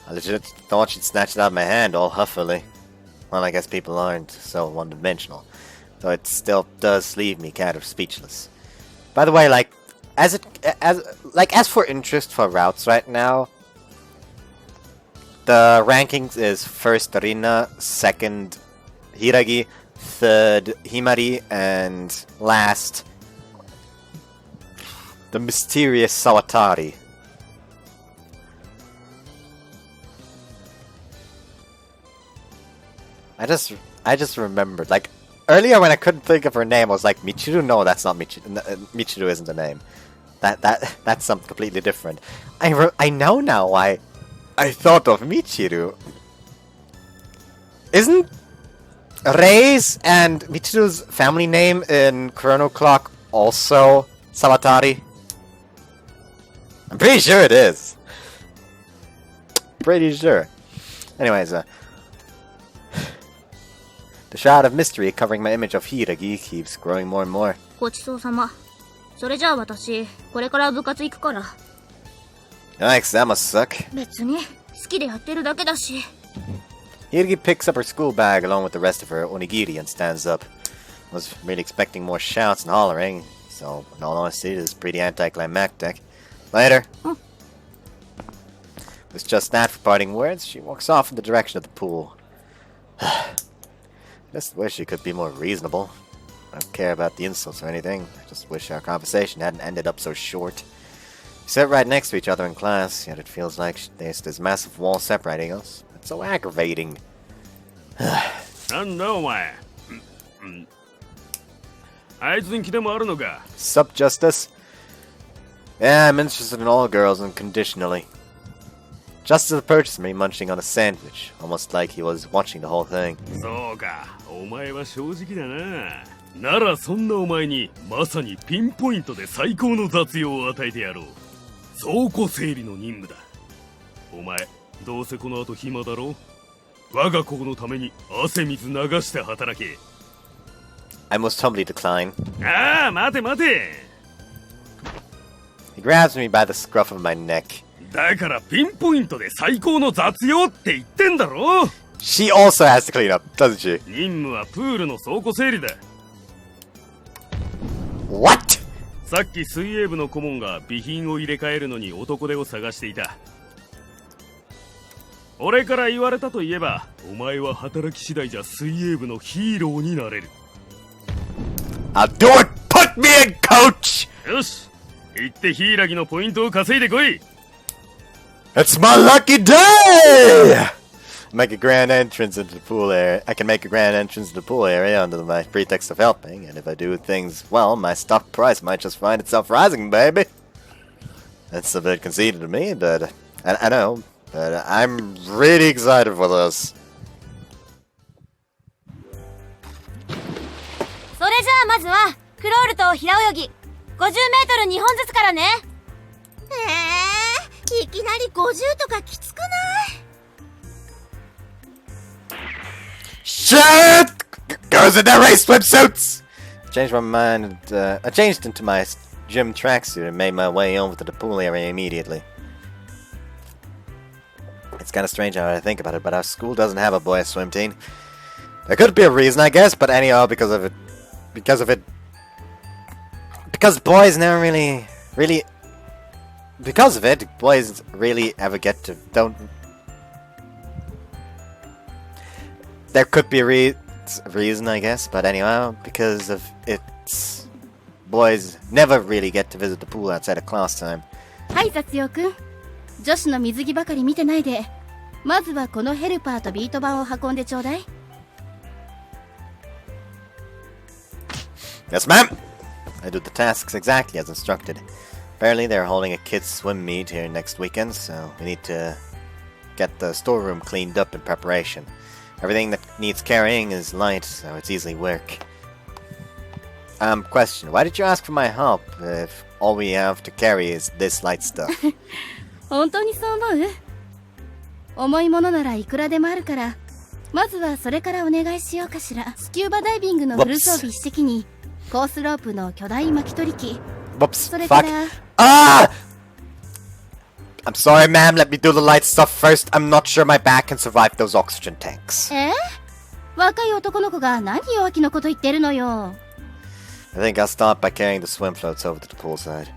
I legit thought she'd snatch it out of my hand all huffily. Well, I guess people aren't so one-dimensional. Though it still does leave me kind of speechless. By the way, as for interest for routes right now, the rankings is first Rina, second Hiragi, third Himari, and last the mysterious Sawatari. I just remembered, like, earlier when I couldn't think of her name, I was like, Michiru? No, that's not Michiru. Michiru isn't the name. That's something completely different. I know now why I thought of Michiru. Isn't Rei's and Michiru's family name in Chrono Clock also Sawatari? I'm pretty sure it is. Pretty sure. Anyways, the shroud of mystery covering my image of Hiragi keeps growing more and more. ごちそうさま。それじゃあ私、これから部活行くから。Yikes, that must suck. 別に、好きでやってるだけだし。Hiragi picks up her school bag along with the rest of her onigiri and stands up. Was really expecting more shouts and hollering, so in all honesty, this is pretty anticlimactic. Later. With just that for parting words, she walks off in the direction of the pool. Just wish she could be more reasonable. I don't care about the insults or anything. I just wish our conversation hadn't ended up so short. We sit right next to each other in class, yet it feels like there's this massive wall separating us. But So aggravating. なんだお前。あいつに気でもあるのか。Sup, Justice? Yeah, I'm interested in all girls unconditionally. Justice approaches me munching on a sandwich, almost like he was watching the whole thing. そうか、お前は正直だな。ならそんなお前にまさにピンポイントで最高の雑用を与えてやろう。倉庫整理の任務だ。お前、どうせこの後暇だろ。我が子のために汗水流して働け。I most humbly decline. ああ、待て待て。He grabs me by the scruff of my neck. だからピンポイントで最高の雑用って言ってんだろ。 She also has to clean up, doesn't she? 任務はプールの倉庫整理だ。What? さっき水泳部の顧問が備品を入れ替えるのに男手を探していた。俺から言われたといえば、お前は働き次第じゃ水泳部のヒーローになれる。I'll do it! Put me in, coach! よし、行ってヒイラギのポイントを稼いでこい。 It's my lucky day! Make a grand entrance into the pool area. I can make a grand entrance to the pool area under my pretext of helping, and if I do things well, my stock price might just find itself rising, baby. That's a bit conceited to me, but I know, but I'm really excited for this. それじゃあまずはクロールと平泳ぎ 50m 2本ずつからね。いきなり50とかきつくない？ Shit! Goes in their race swimsuits! Changed my mind. I changed into my gym tracksuit and made my way over to the pool area immediately. It's kind of strange now that I think about it, but our school doesn't have a boys' swim team. There could be a reason, I guess, but anyhow, because boys never really, because of it, boys really ever get to, there could be a reason, I guess, but anyhow, because of it, boys never really get to visit the pool outside of class time. はい、雑用くん。女子の水着ばかり見てないで、まずはこのヘルパーとビート板を運んでちょうだい。Yes, ma'am! I do the tasks exactly as instructed. Apparently they're holding a kids' swim meet here next weekend, so we need to get the storeroom cleaned up in preparation. Everything that needs carrying is light, so it's easily work. Question. Why did you ask for my help if all we have to carry is this light stuff? 本当にそう思う？重いものならいくらでもあるから、まずはそれからお願いしようかしら。スキューバダイビングのフル装備一式に、コースロープの巨大巻き取り機。Whoops. それから Ah! I'm sorry, ma'am. Let me do the light stuff first. I'm not sure my back can survive those oxygen tanks. 若い男の子が何弱気のこと言ってるのよ。I think I'll start by carrying the swim floats over to the poolside.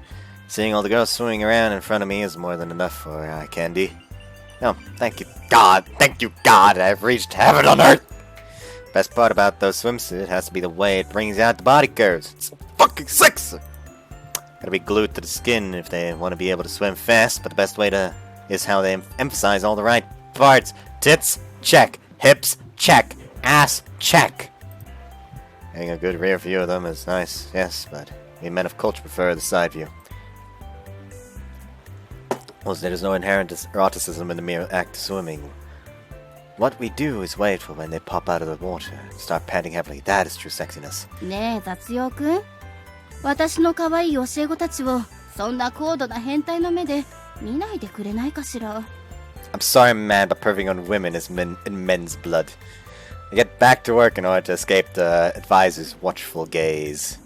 Seeing all the girls swimming around in front of me is more than enough for eye candy. Oh, thank you, God. Thank you, God. I've reached heaven on earth. Best part about those swimsuits has to be the way it brings out the body curves. It's fucking sexy. Gotta be glued to the skin if they want to be able to swim fast, but the best way to is how they emphasize all the right parts. Tits, check. Hips, check. Ass, check. Having a good rear view of them is nice, yes, but we men of culture prefer the side view. Also, there is no inherent eroticism in the mere act of swimming. What we do is wait for when they pop out of the water and start panting heavily. That is true sexiness. ねえ、雑用くん。私の可愛い教え子たちを、そんな高度な変態の目で見ないでくれないかしら。I'm sorry, man, but perving on women is in men's blood. I get back to work in order to escape the advisor's watchful gaze.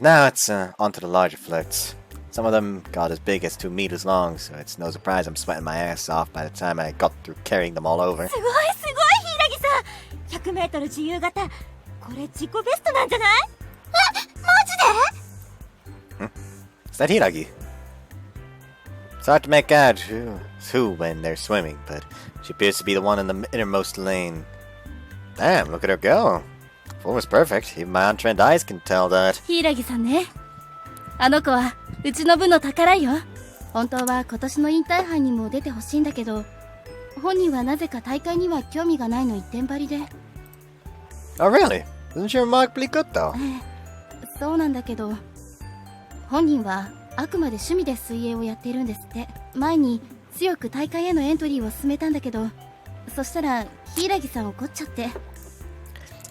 Now it's on to the larger flirts. Some of them got as big as 2 meters long, so it's no surprise I'm sweating my ass off by the time I got through carrying them all over. すごいすごい、柊さん。100m 自由形、これ自己ベストなんじゃない？マジで？ Is that Hiragi? It's hard to make out who when they're swimming, but she appears to be the one in the innermost lane. Damn, look at her go. Form is perfect. Even my untrained eyes can tell that. 柊さんね。あの子はうちの部の宝よ。本当は今年のインターハイにも出てほしいんだけど、本人はなぜか大会には興味がないの一点張りで。 Oh, really? Isn't she remarkably good, though? そうなんだけど、本人はあくまで趣味で水泳をやっているんですって。前に強く大会へのエントリーを進めたんだけど、そしたら柊さん怒っちゃって。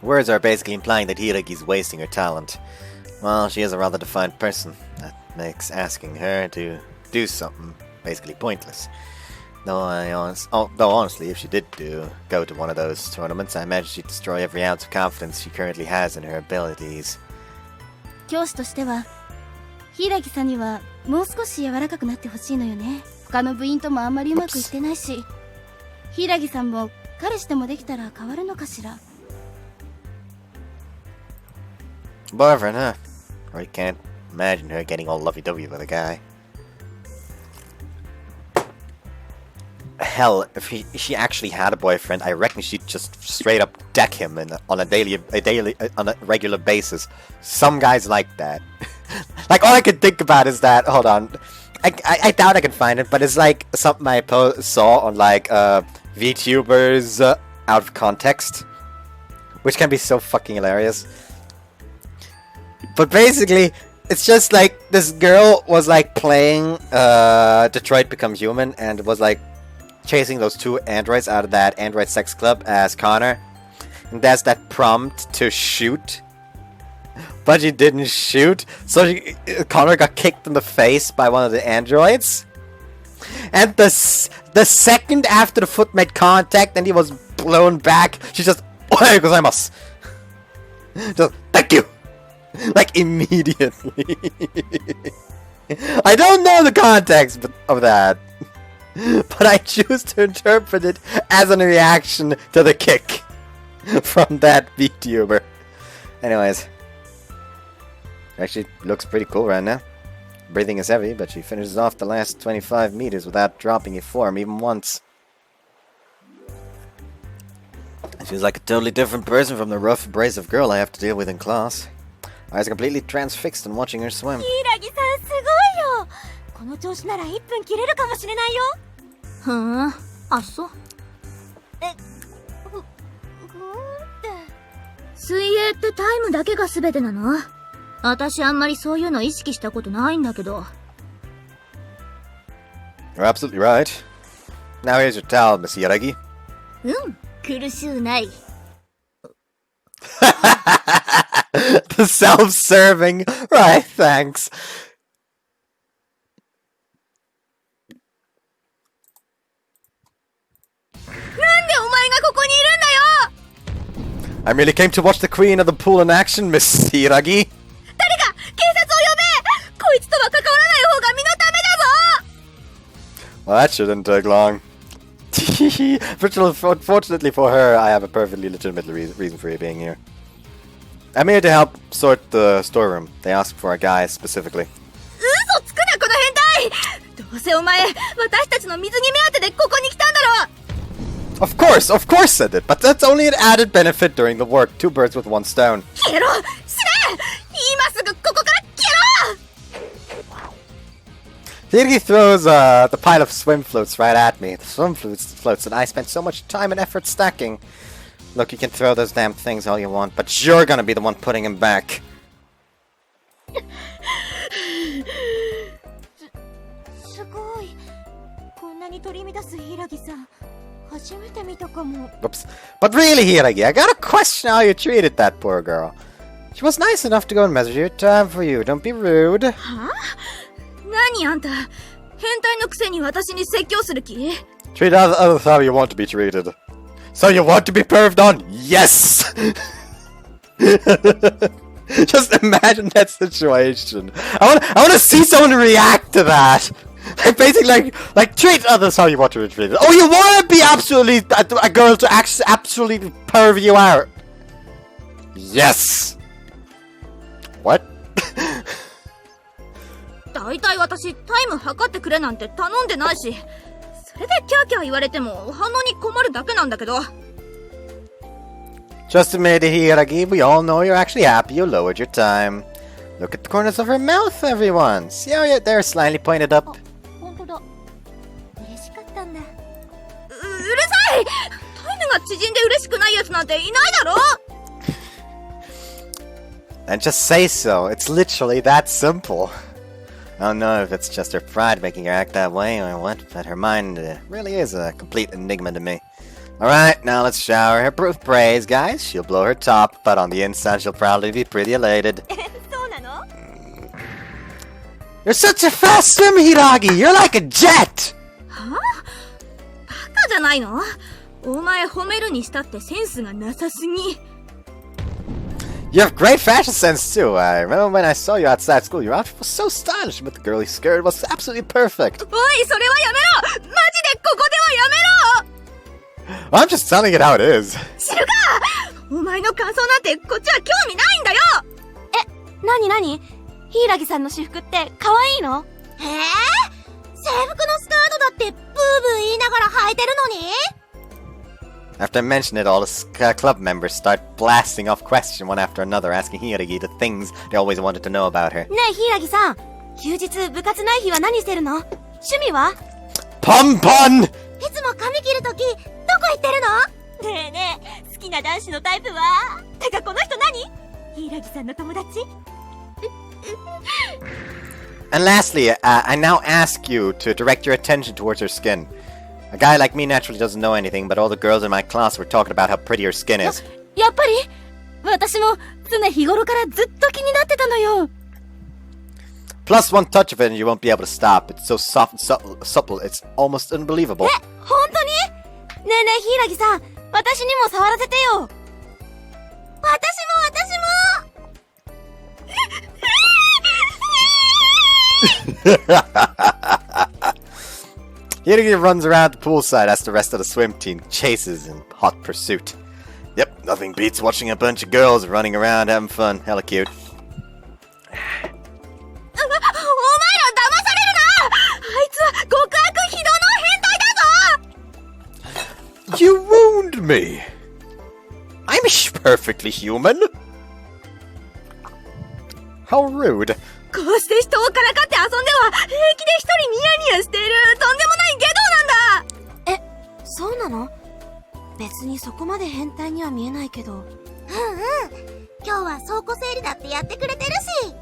Words are basically implying that Hiragi's wasting her talent. Well, she is a rather defined person. That makes asking her to do something basically pointless. Though honestly, if she did go to one of those tournaments, I imagine she'd destroy every ounce of confidence she currently has in her abilities. 教師としては柊さんにはもう少し柔らかくなってほしいのよね。他の部員ともあんまりうまくいってないし、柊さんも彼氏でもできたら変わるのかしら。 Boyfriend, huh? Or you can't imagine her getting all lovey-dovey with a guy. Hell, if she actually had a boyfriend, I reckon she'd just straight up deck him on a regular basis. Some guys like that. Like, all I can think about is that, hold on, I doubt I can find it, but it's like something I saw on like VTubers out of context, which can be so fucking hilarious. But basically, it's just like this girl was like playing Detroit Become Human and was like chasing those two androids out of that android sex club as Connor. And there's that prompt to shoot. But she didn't shoot, so Connor got kicked in the face by one of the androids. And the second after the foot made contact and he was blown back, she just, "Ohayo gozaimasu." Just, "Thank you." Like, immediately. I don't know the context of that, but I choose to interpret it as a reaction to the kick from that VTuber. Anyways. Actually, looks pretty cool right now. Breathing is heavy, but she finishes off the last 25 meters without dropping a form even once. She's like a totally different person from the rough, abrasive girl I have to deal with in class. I was completely transfixed on watching her swim. 柊さんすごいよ。この調子なら1分切れるかもしれないよ。ふーん、あ、そう。ふーんって。水泳ってタイムだけが全てなの？私あんまりそういうの意識したことないんだけど。 You're absolutely right. Now here's your towel, Miss Yaragi. 苦しゅうない。The self-serving. Right, thanks. I merely came to watch the queen of the pool in action, Miss Hiragi. Well, that shouldn't take long. Fortunately for her, I have a perfectly legitimate reason for you being here. I'm here to help sort the storeroom. They asked for a guy specifically. 嘘つくなこの変態。どうせお前、私たちの水着目当てでここに来たんだろ。 Of course I did, but that's only an added benefit during the work. 2 birds with 1 stone. 消えろ、死ね。今すぐここから消えろ。 He throws the pile of swim floats right at me. The swim floats that I spent so much time and effort stacking. Look, you can throw those damn things all you want, but you're gonna be the one putting them back. すごい。こんなに取り乱す柊さん。初めて見たかも。 Oops. But really, Hiragi, I gotta question how you treated that poor girl. She was nice enough to go and measure your time for you. Don't be rude. はあ？何あんた、変態のくせに私に説教する気？ Treat others how you want to be treated. So you want to be perved on? Yes! Just imagine that situation. I want to see someone react to that. Like basically, like treat others how you want to be treated. Oh, you want to be absolutely a girl to absolutely perv you out? Yes. What? だいたい私タイム測ってくれなんて頼んでないし、それでキャーキャー言われても反応に困るだけなんだけど。 Just admit it, Hiragi. We all know you're actually happy you lowered your time. Look at the corners of her mouth, everyone. See how they're slightly pointed up? 本当だ。嬉しかったんだ。うるが縮んで嬉しくないやつなんていないだろ。 And just say so. It's literally that simple. I don't know if it's just her pride making her act that way or what, but her mind really is a complete enigma to me. Alright, now let's shower her with praise, guys. She'll blow her top, but on the inside she'll probably be pretty elated. そうなの？ You're such a fast swim, Hiragi! You're like a jet! はあ？バカじゃないの？お前褒めるにしたってセンスがなさすぎ。 You have great fashion sense too. I remember when I saw you outside school, your outfit was so stylish, but the girly skirt was absolutely perfect. おい、それはやめろ！マジでここではやめろ！ I'm just telling it how it is. 知るか！お前の感想なんてこっちは興味ないんだよ！え、なになに？柊さんの私服って可愛いの？制服のスカートだってブーブー言いながら履いてるのに？ After I mention it, all the club members start blasting off questions one after another, asking Hiragi the things they always wanted to know about her. ねえ、柊さん。休日部活ない日は何してるの？趣味は？ Pom Pom! いつも髪切るとき、どこ行ってるの？ねえねえ、好きな男子のタイプは？てかこの人何？柊さんの友達？ And lastly, I now ask you to direct your attention towards her skin. A guy like me naturally doesn't know anything, but all the girls in my class were talking about how pretty her skin is. やっぱり？私も常日頃からずっと気になってたのよ。 Plus one touch of it and you won't be able to stop. It's so soft and supple, it's almost unbelievable. 本当に？ねえねえ、柊さん。私にも触らせてよ。私も Hiragi runs around the poolside as the rest of the swim team chases in hot pursuit. Yep, nothing beats watching a bunch of girls running around having fun. Hella cute. お前ら騙されるな！あいつは極悪非道の変態だぞ！ You wound me! I'm perfectly human! How rude. こうして人をからかって遊んでは平気で一人ニヤニヤしているとんでもない下道なんだ！そうなの？別にそこまで変態には見えないけど。うんうん。今日は倉庫整理だってやってくれてるし。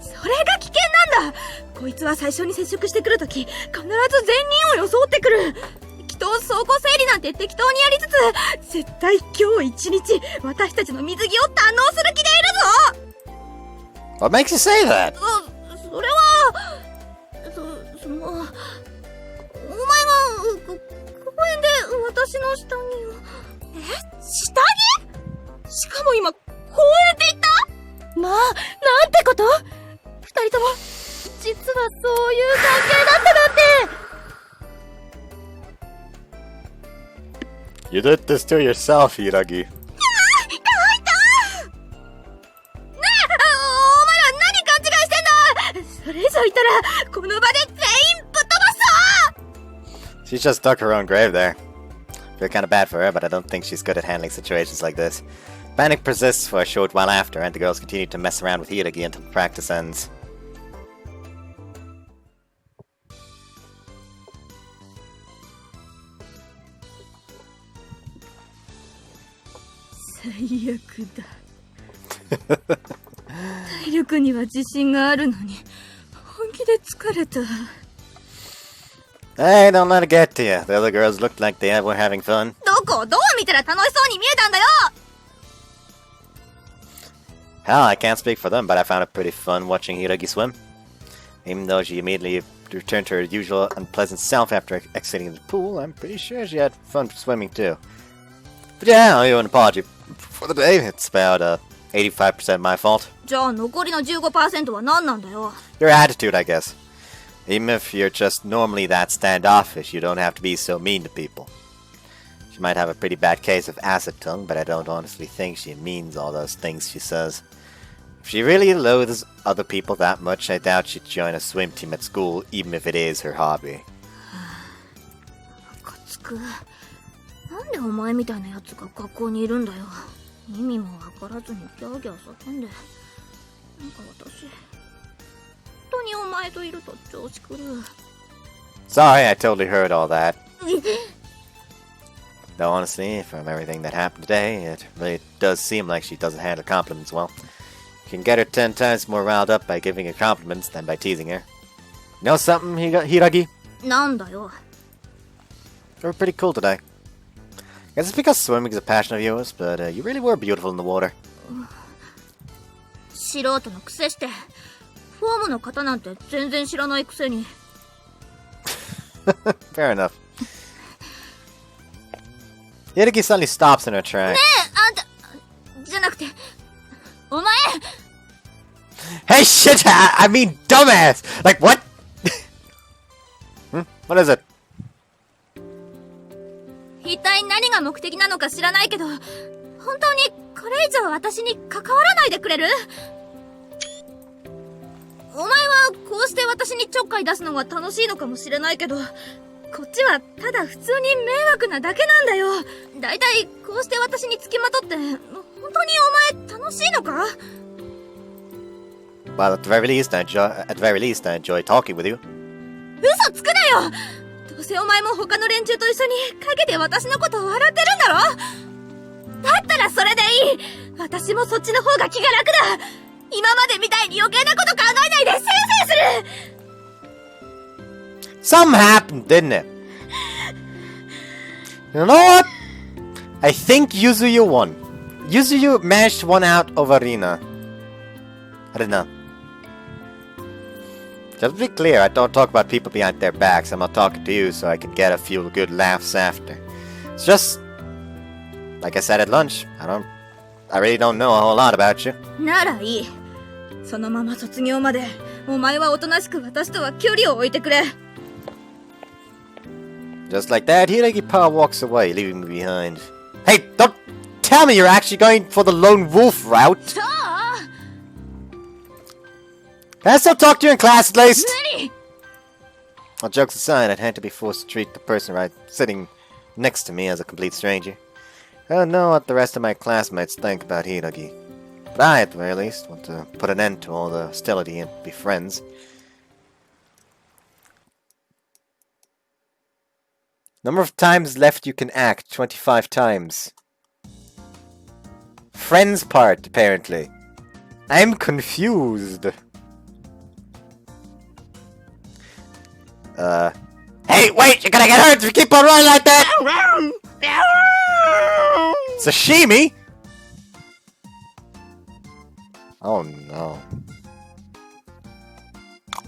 それが危険なんだ！こいつは最初に接触してくるとき、必ず善人を装ってくる！きっと倉庫整理なんて適当にやりつつ、絶対今日一日、私たちの水着を堪能する気でいるぞ！ What makes you say that? それは、その、お前が、公園で私の下着を。下着？しかも今、公園って言った？まあ、なんてこと？二人とも、実はそういう関係だったなんて。 You did this to yourself, Hiragi. それ以上言ったら、この場で全員ぶっ飛ばすぞ！ She just dug her own grave there. Feel kinda bad for her, but I don't think she's good at handling situations like this. Panic persists for a short while after, and the girls continue to mess around with Hiragi until the practice ends. 最悪だ。体力には自信があるのに、本気で疲れた。 Hey, don't let it get to you. The other girls looked like they were having fun. どう見たら楽しそうに見えたんだよ！ Hell, I can't speak for them, but I found it pretty fun watching Hiragi swim. Even though she immediately returned to her usual unpleasant self after exiting the pool, I'm pretty sure she had fun swimming too. But yeah, I owe you an apology for the day. It's about 85% my fault. じゃあ残りの 15% は何なんだよ？ Your attitude, I guess. Even if you're just normally that standoffish, you don't have to be so mean to people. She might have a pretty bad case of acid tongue, but I don't honestly think she means all those things she says. If she really loathes other people that much, I doubt she'd join a swim team at school, even if it is her hobby. ムカつく。なんでお前みたいなやつが学校にいるんだよ。意味もわからずにギャーギャー叫んで。なんか私、本当にお前といると調子狂う。 Sorry, I totally heard all that. Though honestly, from everything that happened today, it really does seem like she doesn't handle compliments well. You can get her 10 times more riled up by giving her compliments than by teasing her. You know something, Hiragi? なんだよ。 You were pretty cool today. I guess it's because swimming is a passion of yours, but you really were beautiful in the water. 素人のくせして、フォームの型なんて全然知らないくせに。Fair enough. Hiragi suddenly stops in her tracks. あんた、じゃなくて、お前 Hey shit! I mean dumbass! Like what? What is it? 一体何が目的なのか知らないけど、本当にこれ以上私に関わらないでくれる？お前はこうして私にちょっかい出すのが楽しいのかもしれないけど、こっちはただ普通に迷惑なだけなんだよ。だいたいこうして私につきまとって本当にお前楽しいのか？ Well, at the very least, I enjoy talking with you. 嘘つくなよ。どうせお前も他の連中と一緒に陰で私のことを笑ってるんだろ。だったらそれでいい。私もそっちの方が気が楽だ。今までみたいに余計なこと考えないでせいせいする。 Something happened, didn't it? You know what? I think Yuzuyu won. Yuzuyu managed one out of Arena. I don't know. Just to be clear, I don't talk about people behind their backs. I'm not talking to you so I can get a few good laughs after. It's just... like I said at lunch, I really don't know a whole lot about you. ならいい。そのまま卒業まで、お前はおとなしく私とは距離を置いてくれ。 Just like that, Hiragi Pa walks away, leaving me behind. Hey, don't tell me you're actually going for the lone wolf route! そう Can I still talk to you in class at least? 無理。 Well, jokes aside, I'd hate to be forced to treat the person right sitting next to me as a complete stranger. I don't know what the rest of my classmates think about Hiragi, but I, at the very least, want to put an end to all the hostility and be friends. Number of times left you can act, 25 times. Friends part, apparently. I'm confused. Hey, wait! You're gonna get hurt if you keep on running like that! Sashimi? Oh no.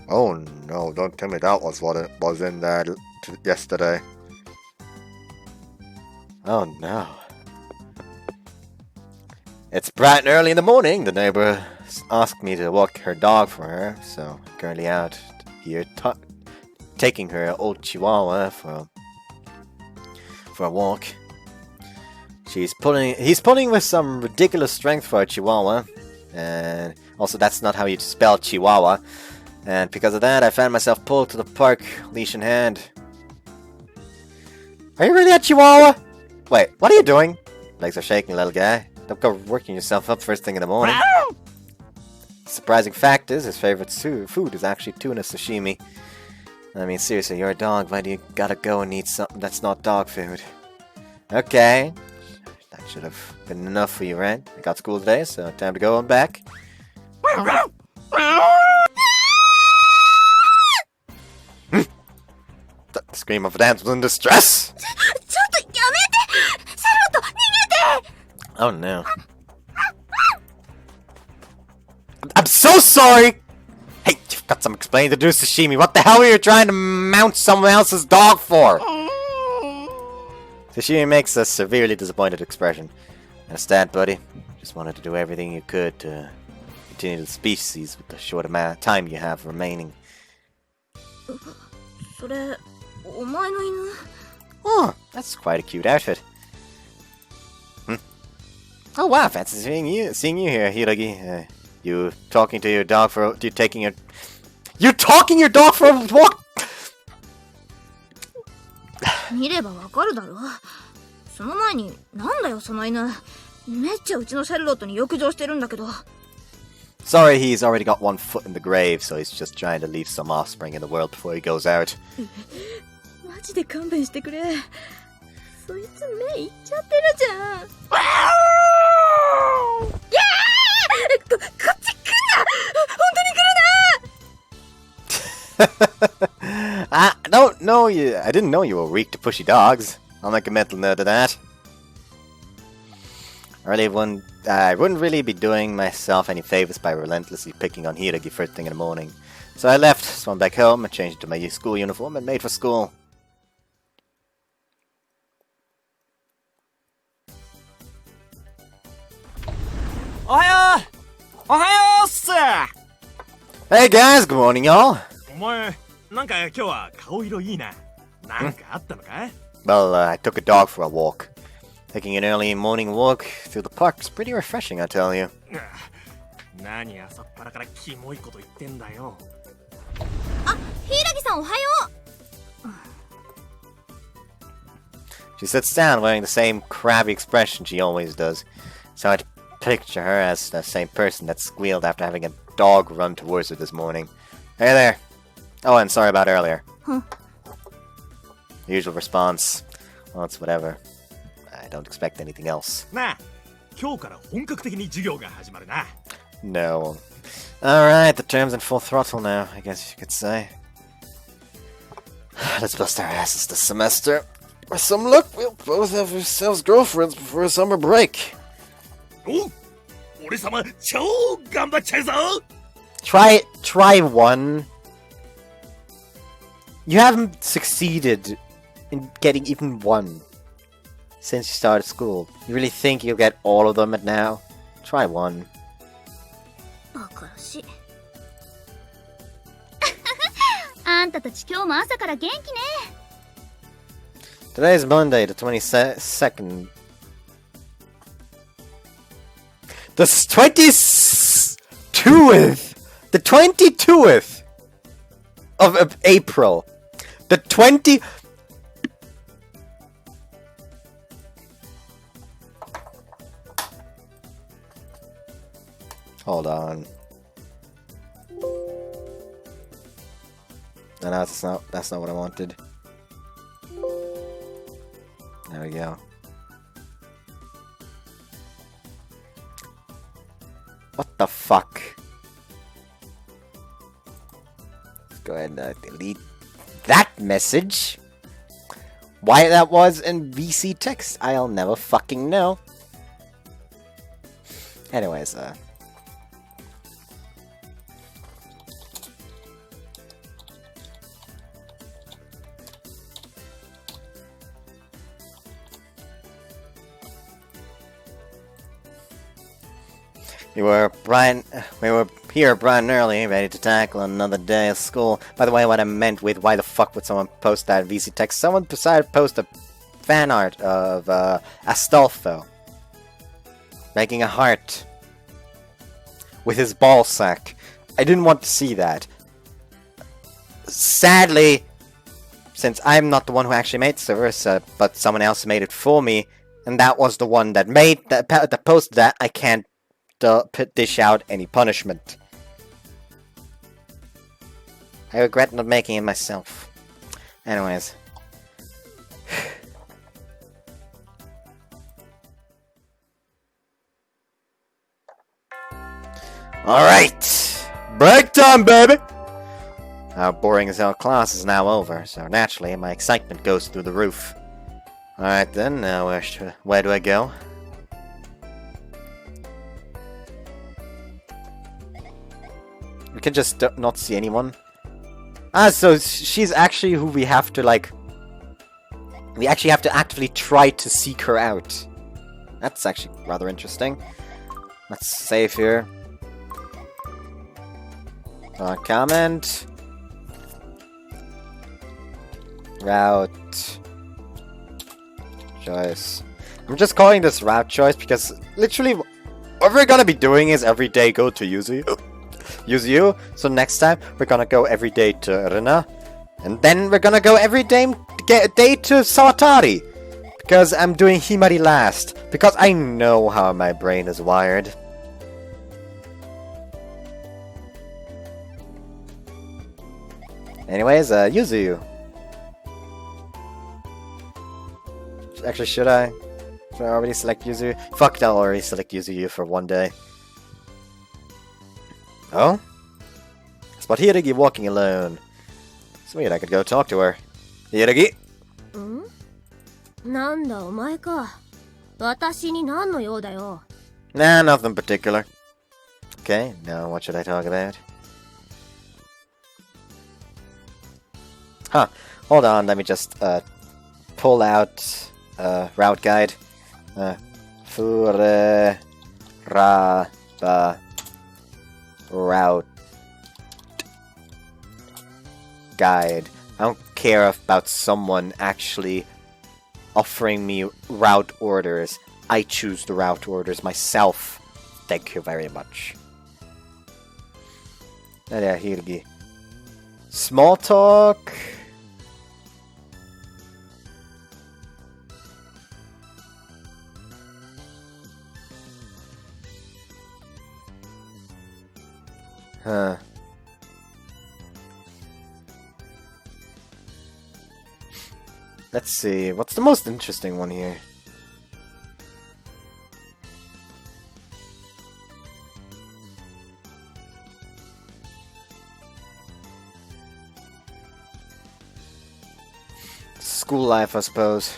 Oh no, don't tell me that was what it was in there yesterday. Oh no. It's bright and early in the morning. The neighbor asked me to walk her dog for her, so I'm currently out here taking her old Chihuahua for a walk. He's pulling with some ridiculous strength for a Chihuahua, and also that's not how you spell Chihuahua. And because of that, I found myself pulled to the park, leash in hand. Are you really a Chihuahua? Wait, what are you doing? Legs are shaking, little guy. Don't go working yourself up first thing in the morning. Surprising fact is, his favorite food is actually tuna sashimi. I mean, seriously, you're a dog. Why do you gotta go and eat something that's not dog food? Okay. That should have been enough for you, right? I got school today, so time to go on back. The scream of a damsel in distress! ちょっとやめて。シャロット、逃げて。 Oh no. I'm so sorry! Hey, you've got some explaining to do, Sashimi. What the hell are you trying to mount someone else's dog for? Sashimi makes a severely disappointed expression. Understand, buddy? Just wanted to do everything you could to continue the species with the short amount of time you have remaining. それ、お前の犬？ Oh, that's quite a cute outfit. Oh wow, fancy seeing you here, Hiragi. You talking to your dog for you taking your talking your dog for a walk? 見ればわかるだろ。その前に、なんだよその犬。めっちゃうちのシャルロットに浴場してるんだけど。 Sorry, he's already got one foot in the grave, so he's just trying to leave some offspring in the world before he goes out. マジで勘弁してくれ。そいつ目いっちゃってるじゃん。いやー、こっち来んな。本当に来るな。I don't know you. I didn't know you were weak to pushy dogs. I'll make a mental note of that. I wouldn't really be doing myself any favors by relentlessly picking on Hiragi first thing in the morning. So I left, swam back home, and changed into my school uniform and made for school. Hey guys, good morning y'all. お前なんか今日は顔色いいな。なんかあったのか？ Well, I took a dog for a walk. Taking an early morning walk through the park is pretty refreshing, I tell you. 何朝っぱらからキモいこと言ってんだよ。あ、柊さんおはよう。 She sits down wearing the same crabby expression she always does. So I'd picture her as the same person that squealed after having a dog run towards her this morning. Hey there. Oh, and sorry about earlier. Usual response. Well, it's whatever. I don't expect anything else. なあ、今日から本格的に授業が始まるな。 No. Alright, the term's in full throttle now, I guess you could say. Let's bust our asses this semester. With some luck, we'll both have ourselves girlfriends before summer break. おう、俺様超頑張っちゃうぞ。 Try one. You haven't succeeded in getting even one since you started school. You really think you'll get all of them at now? Try one. バカらしい。あんたたち今日も朝から元気ね。 Today is Monday, the 22nd. The 22nd! The 22th of April. The 20... Hold on. No, that's not what I wanted. There we go. What the fuck? Let's go ahead and delete that message. Why that was in VC text, I'll never fucking know. Anyways, we were here bright and early, ready to tackle another day of school. By the way, what I meant with why the fuck would someone post that VC text? Someone decided to post a fan art of Astolfo making a heart with his ball sack. I didn't want to see that. Sadly, since I'm not the one who actually made Fureraba, but someone else made it for me, and that was the one that posted that, I can't dish out any punishment. I regret not making it myself. Anyways. Alright! Break time, baby! Our boring as hell class is now over, so naturally my excitement goes through the roof. Alright then, now where do I go? We can just not see anyone. Ah, so she's actually who we have to, like... We actually have to actively try to seek her out. That's actually rather interesting. Let's save here. Comment. Route. Choice. I'm just calling this route choice because literally what we're gonna be doing is every day go to Yuzu. So next time we're gonna go every day to Rina, and then we're gonna go every day to Sawatari, because I'm doing Himari last, because I know how my brain is wired. Anyways, Yuzu. Actually, should I? Should I already select Yuzu? Fuck it, I'll already select Yuzu for one day. Oh? Spot Hiragi walking alone. Sweet, I could go talk to her. Hiragi? なんだお前か。私に何の用だよ。Nah, nothing particular. Okay, now what should I talk about? Huh, hold on, let me just pull out route guide. Fureraba route guide. I don't care about someone actually offering me route orders. I choose the route orders myself. Thank you very much. Yeah, Hiragi. Small talk. Huh. Let's see, what's the most interesting one here? School life, I suppose.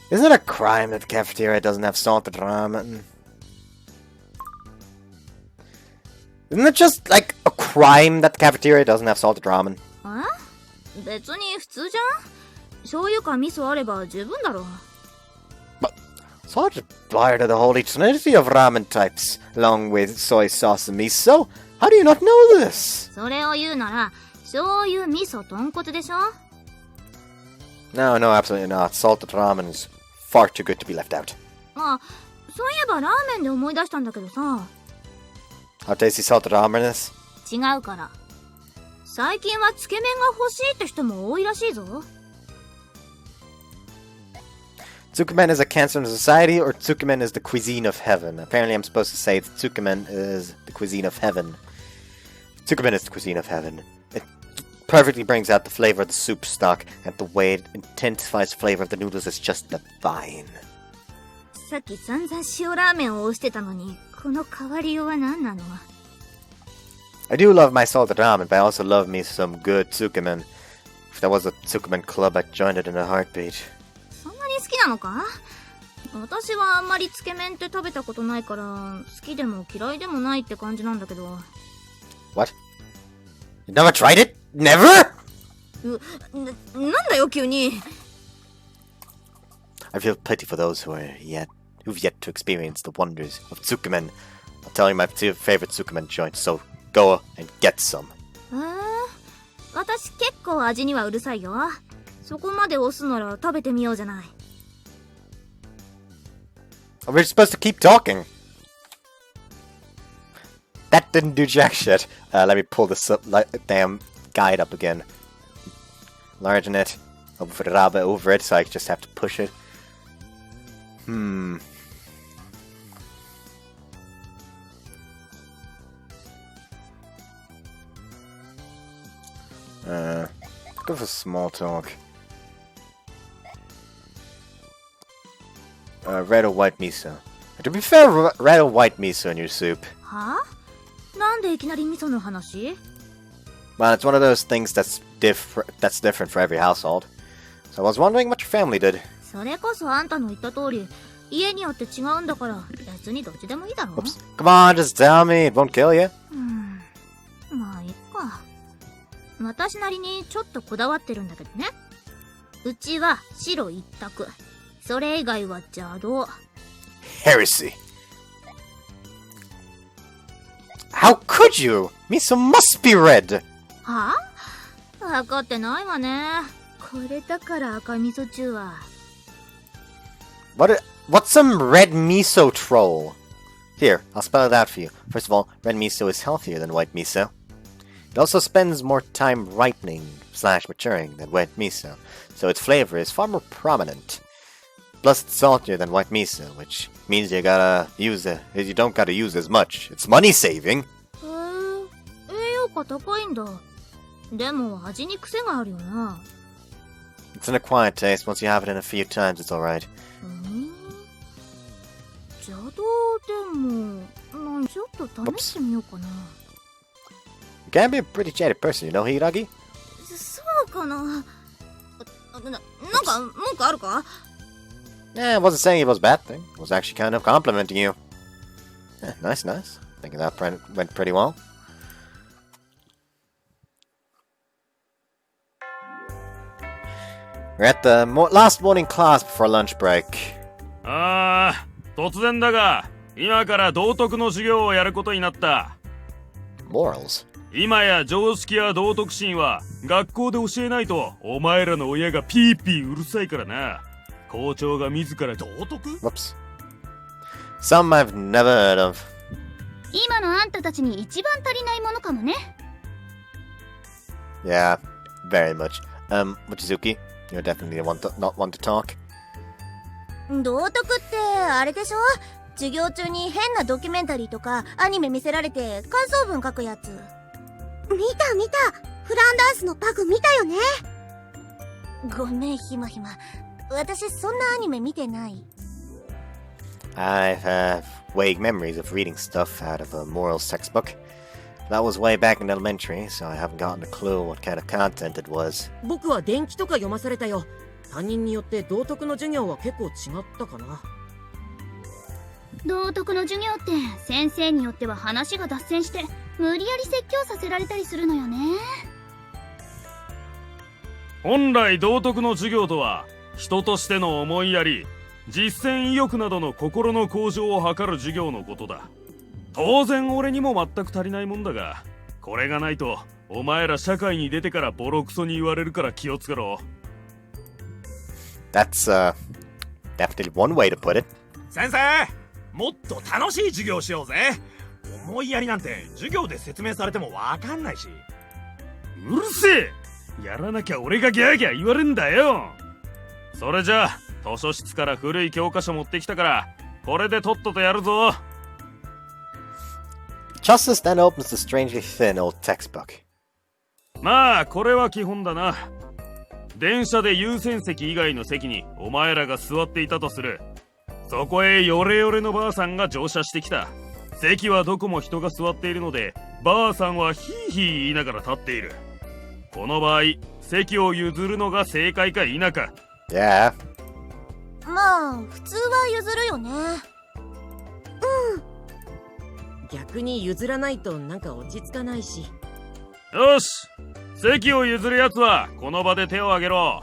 Isn't it a crime that the cafeteria doesn't have salted ramen? Isn't it just, like, a crime that the cafeteria doesn't have salted ramen? 別に普通じゃん。醤油か味噌あれば十分だろ。But salt is part of the holy trinity of ramen types, along with soy sauce and miso. How do you not know this? それを言うなら、醤油、味噌、豚骨でしょ。 No, no, absolutely not. Salted ramen is far too good to be left out. あ、そういえばラーメンで思い出したんだけどさ。How tasty salted ramen is? 違うから。最近はつけ麺が欲しいって人も多いらしいぞ。Tsukemen is a cancer in society, or Tsukemen is the cuisine of heaven? Apparently I'm supposed to say that Tsukemen is the cuisine of heaven. Tsukemen is the cuisine of heaven. It perfectly brings out the flavor of the soup stock, and the way it intensifies the flavor of the noodles is just divine. さっき散々塩ラーメンを推してたのに、この変わりようは何なの？ I do love my salted ramen, but I also love me some good Tsukemen. If there was a Tsukemen club, I'd join it in a heartbeat. そんなに好きなのか？私はあんまりつけ麺って食べたことないから、好きでも嫌いでもないって感じなんだけど。What? You never tried it? Never? なんだよ急に。I feel pity for those who've yet to experience the wonders of Tsukemen. I'll tell you my two favorite Tsukemen joints, so go and get some. 私結構味にはうるさいよ。そこまで押すなら食べてみようじゃない。We're supposed to keep talking. That didn't do jack shit. Let me pull this damn guide up again. Largen it. Over Fureraba over it, so I just have to push it. Go for small talk. Red or white miso. To be fair, red or white miso in your soup. はあ？なんでいきなり味噌の話？ Well, it's one of those things that's different for every household. So I was wondering what your family did. それこそあんたの言った通り、家によって違うんだから、別にどっちでもいいだろ。 Oops. Come on, just tell me. It won't kill you. まあいっか。私なりにちょっとこだわってるんだけどね。うちは白一択。それ以外は邪道。 Heresy. How could you? Miso must be red. はあ？分かってないわね。これだから赤味噌中は。What's some red miso troll? Here, I'll spell it out for you. First of all, red miso is healthier than white miso. It also spends more time ripening / maturing than white miso, so its flavor is far more prominent. Plus, it's saltier than white miso, which means you don't gotta use as much. It's money saving. 栄養価高いんだ。でも味に癖があるよな。It's an acquired taste. Once you have it in a few times, it's alright. 邪道でも、ちょっと試してみようかな。You can be a pretty jaded person, you know, Hiragi? そうかな。なんか文句あるか？ Yeah, I wasn't saying it was a bad thing. I was actually kind of complimenting you. Yeah, nice, nice. Thinking that went pretty well. We're at the last morning class before lunch break. 突然だが、今から道徳の授業をやることになった。Morals? 今や常識や道徳心は学校で教えないとお前らの親がピーピーうるさいからな。校長が自ら道徳？ Whoops. Some I've never heard of. 今のあんたたちに一番足りないものかもね。Yeah, very much. Mochizuki, you're definitely not one to talk. 道徳ってあれでしょ？授業中に変なドキュメンタリーとかアニメ見せられて感想文書くやつ。見た見た。フランダースのパグ見たよね。ごめんひまひま。私そんなアニメ見てない。I have vague memories of reading stuff out of a morals textbook. That was way back in elementary, so I haven't gotten a clue what kind of content it was. 僕は伝記とか読まされたよ。担任によって道徳の授業は結構違ったかな。道徳の授業って先生によっては話が脱線して無理やり説教させられたりするのよね。本来道徳の授業とは人としての思いやり、実践意欲などの心の向上を図る授業のことだ。当然俺にも全く足りないもんだが、これがないとお前ら社会に出てからボロクソに言われるから気をつけろ。That's, definitely one way to put it. 先生、もっと楽しい授業をしようぜ。思いやりなんて授業で説明されてもわかんないし。うるせえ。やらなきゃ俺がギャーギャー言われるんだよ。それじゃあ図書室から古い教科書持ってきたからこれでとっととやるぞ。 Justice then opens the strangely thin old textbook. まあこれは基本だな。電車で優先席以外の席にお前らが座っていたとする。そこへヨレヨレのばあさんが乗車してきた。席はどこも人が座っているのでばあさんはヒーヒー言いながら立っている。この場合席を譲るのが正解か否か。Yeah. まあ普通は譲るよね。逆に譲らないとなんか落ち着かないし。よし、席を譲るやつはこの場で手を挙げろ。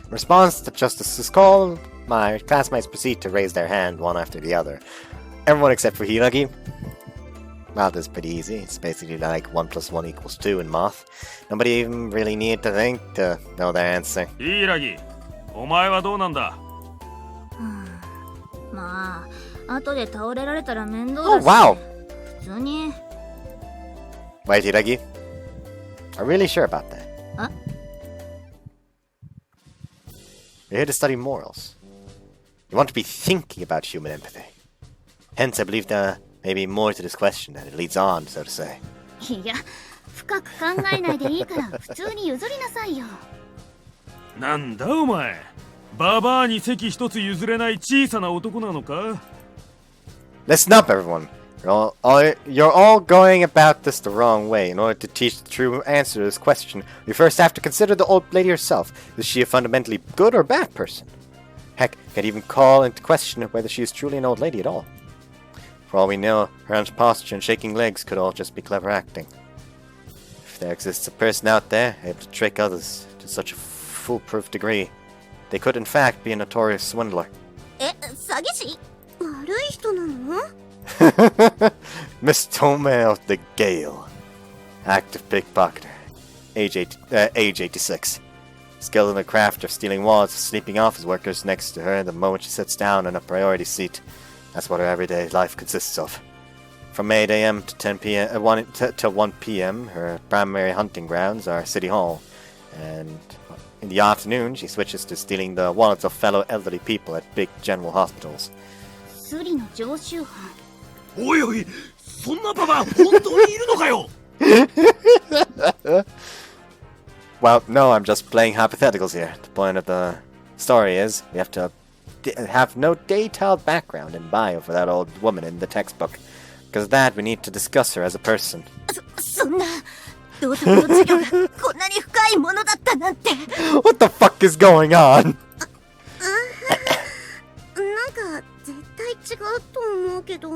In response to Justice's call, my classmates proceed to raise their hand one after the other. Everyone except for Hiragi. Math is pretty easy. It's basically like 1 + 1 = 2 in math. Nobody even really need to think to know their answer. 柊、お前はどうなんだ？まあ後で倒れられたら面倒 Oh, だし。 wow! 普通に。 Wait, Hiragi? Are you really sure about that? Huh? You're here to study morals. You want to be thinking about human empathy. Hence, I believe there may be more to this question that it leads on, so to say. いや、深く考えないでいいから普通に譲りなさいよ。なんだお前、ババアに席一つ譲れない小さな男なのか？ Listen up, everyone. You're all going about this the wrong way. In order to teach the true answer to this question, we first have to consider the old lady herself. Is she a fundamentally good or bad person? Heck, can't even call into question whether she is truly an old lady at all. For all we know, her hunched posture and shaking legs could all just be clever acting. If there exists a person out there able to trick others to such a foolproof degree, they could in fact be a notorious swindler. 詐欺師？悪い人なの？ Miss Tome of the Gale. Active pickpocketer. Age 86. Skilled in the craft of stealing wallets, sleeping off his workers next to her the moment she sits down in a priority seat. That's what her everyday life consists of. From 8 a.m. to 10 p.m. 1 to 1 p.m., her primary hunting grounds are City Hall. And in the afternoon, she switches to stealing the wallets of fellow elderly people at big general hospitals. スリの常習犯。おいおい、そんなババア本当にいるのかよ。Well, no, I'm just playing hypotheticals here. The point of the story is we have to have no detailed background and bio for that old woman in the textbook. Because of that, we need to discuss her as a person. そんな道徳の授業がこんなに深いものだったなんて。 What the fuck is going on? なんか絶対違うと思うけど。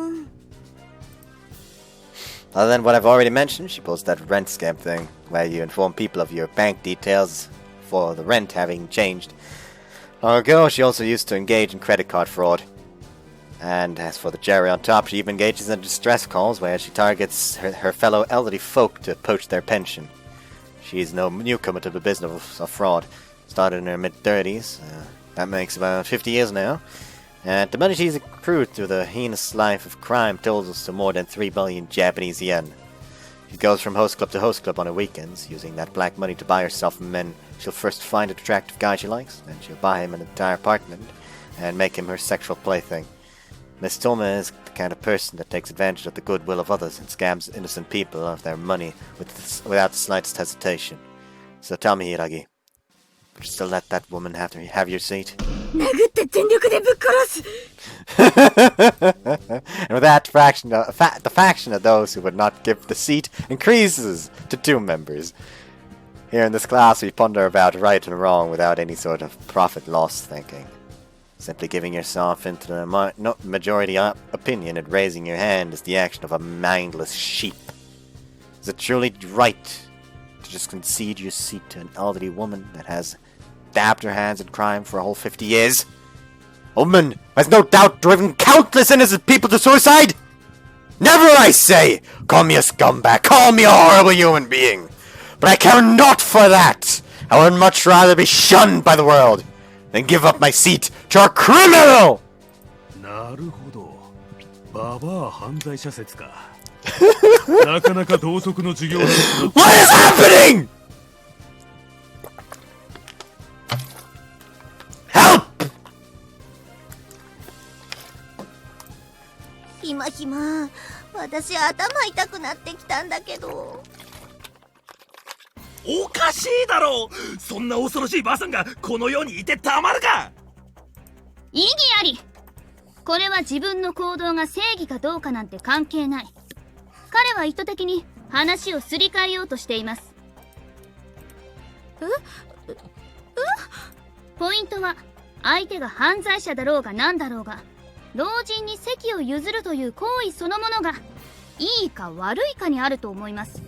Other than what I've already mentioned, she pulls that rent scam thing, where you inform people of your bank details for the rent having changed. Long ago, she also used to engage in credit card fraud. And as for the cherry on top, she even engages in distress calls where she targets her fellow elderly folk to poach their pension. She's no newcomer to the business of fraud. Started in her mid-30s. That makes about 50 years now. And the money she's accrued through the heinous life of crime totals to more than 3 billion Japanese yen. She goes from host club to host club on her weekends, using that black money to buy herself from men. She'll first find an attractive guy she likes, then she'll buy him an entire apartment, and make him her sexual plaything. Miss Toma is the kind of person that takes advantage of the goodwill of others and scams innocent people of their money without the slightest hesitation. So tell me, Hiragi, would you still let that woman have your seat? 殴って全力でぶっ殺す And with that, the faction of those who would not give the seat increases to 2 members. Here in this class, we ponder about right and wrong without any sort of profit-loss thinking. Simply giving yourself into the majority opinion and raising your hand is the action of a mindless sheep. Is it truly right to just concede your seat to an elderly woman that has dabbed her hands in crime for a whole 50 years? A woman who has no doubt driven countless innocent people to suicide? Never, I say! Call me a scumbag, call me a horrible human being! But I care not for that! I would much rather be shunned by the world than give up my seat to a criminal! なるほど。ババア犯罪者説か。なかなか道徳の授業だ。 What is happening?暇暇。私頭痛くなってきたんだけど。おかしいだろう。そんな恐ろしいばあさんがこの世にいてたまるか。意義あり。これは自分の行動が正義かどうかなんて関係ない。彼は意図的に話をすり替えようとしています。ポイントは相手が犯罪者だろうが何だろうが、老人に席を譲るという行為そのものがいいか悪いかにあると思います。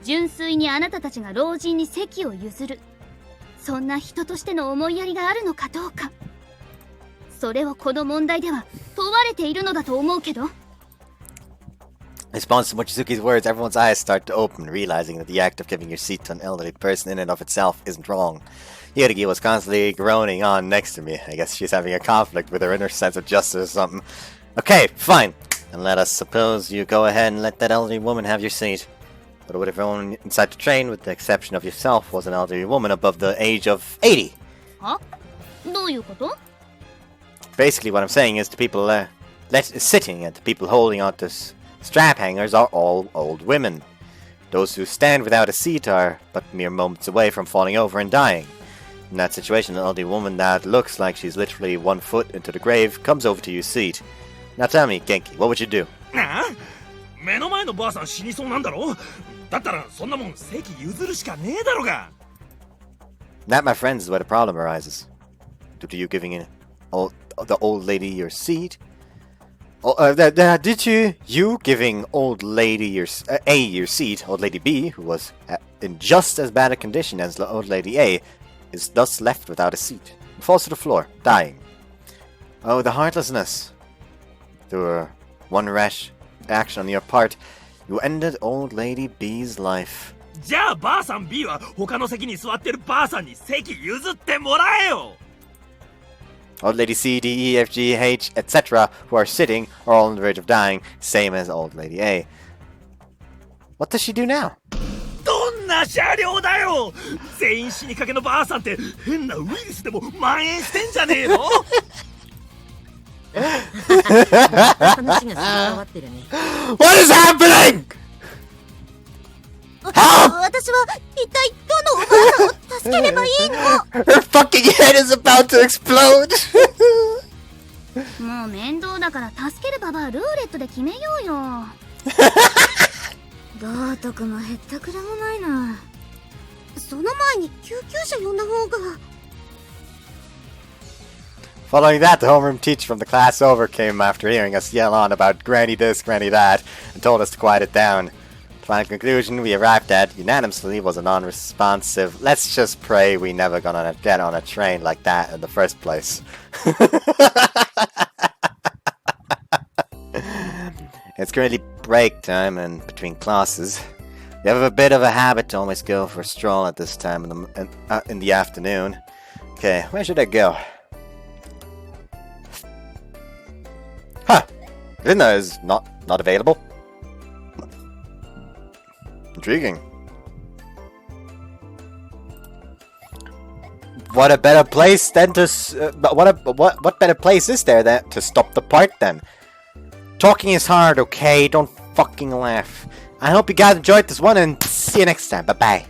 純粋にあなたたちが老人に席を譲る、そんな人としての思いやりがあるのかどうか、それをこの問題では問われているのだと思うけど。 In response to Mochizuki's words, everyone's eyes start to open, realizing that the act of giving your seat to an elderly person in and of itself isn't wrong. Hiragi was constantly groaning on next to me. I guess she's having a conflict with her inner sense of justice or something. Okay, fine. And let us suppose you go ahead and let that elderly woman have your seat. But what if everyone inside the train, with the exception of yourself, was an elderly woman above the age of 80? は？どういうこと？ Basically what I'm saying is the people sitting and the people holding on to strap hangers are all old women. Those who stand without a seat are but mere moments away from falling over and dying. In that situation, an elderly woman that looks like she's literally 1 foot into the grave comes over to your seat. Now tell me, Genki, what would you do? ああ、目の前のばあさん死にそうなんだろ。だったらそんなもん席譲るしかねえだろが。 That, my friends, is where the problem arises. Due to you giving the old lady your seat. Did you giving old lady your seat, old lady B, who was in just as bad a condition as the old lady A, is thus left without a seat and falls to the floor, dying. Oh, the heartlessness. Through one rash action on your part, you ended old lady B's life. じゃあばあさん B は他の席に座ってるばあさんに席譲ってもらえよ。 Old lady C, D, E, F, G, H, etc., who are sitting, are all on the verge of dying, same as old lady A. What does she do now? どんな車両だよ。全員死にかけのばあさんって変なウイルスでも蔓延してんじゃねえの。話がすり替わってるね。What is happening? 私は一体どのおばあさんを助ければいいの？ Her fucking head is about to explode! もう面倒だから助けるババアルーレットで決めようよ。道徳もへったくれもないな。その前に救急車呼んだ方が。Following that, the homeroom teacher from the class over came after hearing us yell on about granny this, granny that, and told us to quiet it down. The final conclusion we arrived at unanimously was a non-responsive, let's just pray we never gonna get on a train like that in the first place. It's currently break time and between classes. We have a bit of a habit to always go for a stroll at this time in the afternoon. Okay, where should I go? Huh. Linda is not available. Intriguing. What a better place than to what better place is there than to stop the part then? Talking is hard, okay? Don't fucking laugh. I hope you guys enjoyed this one and see you next time. Bye bye.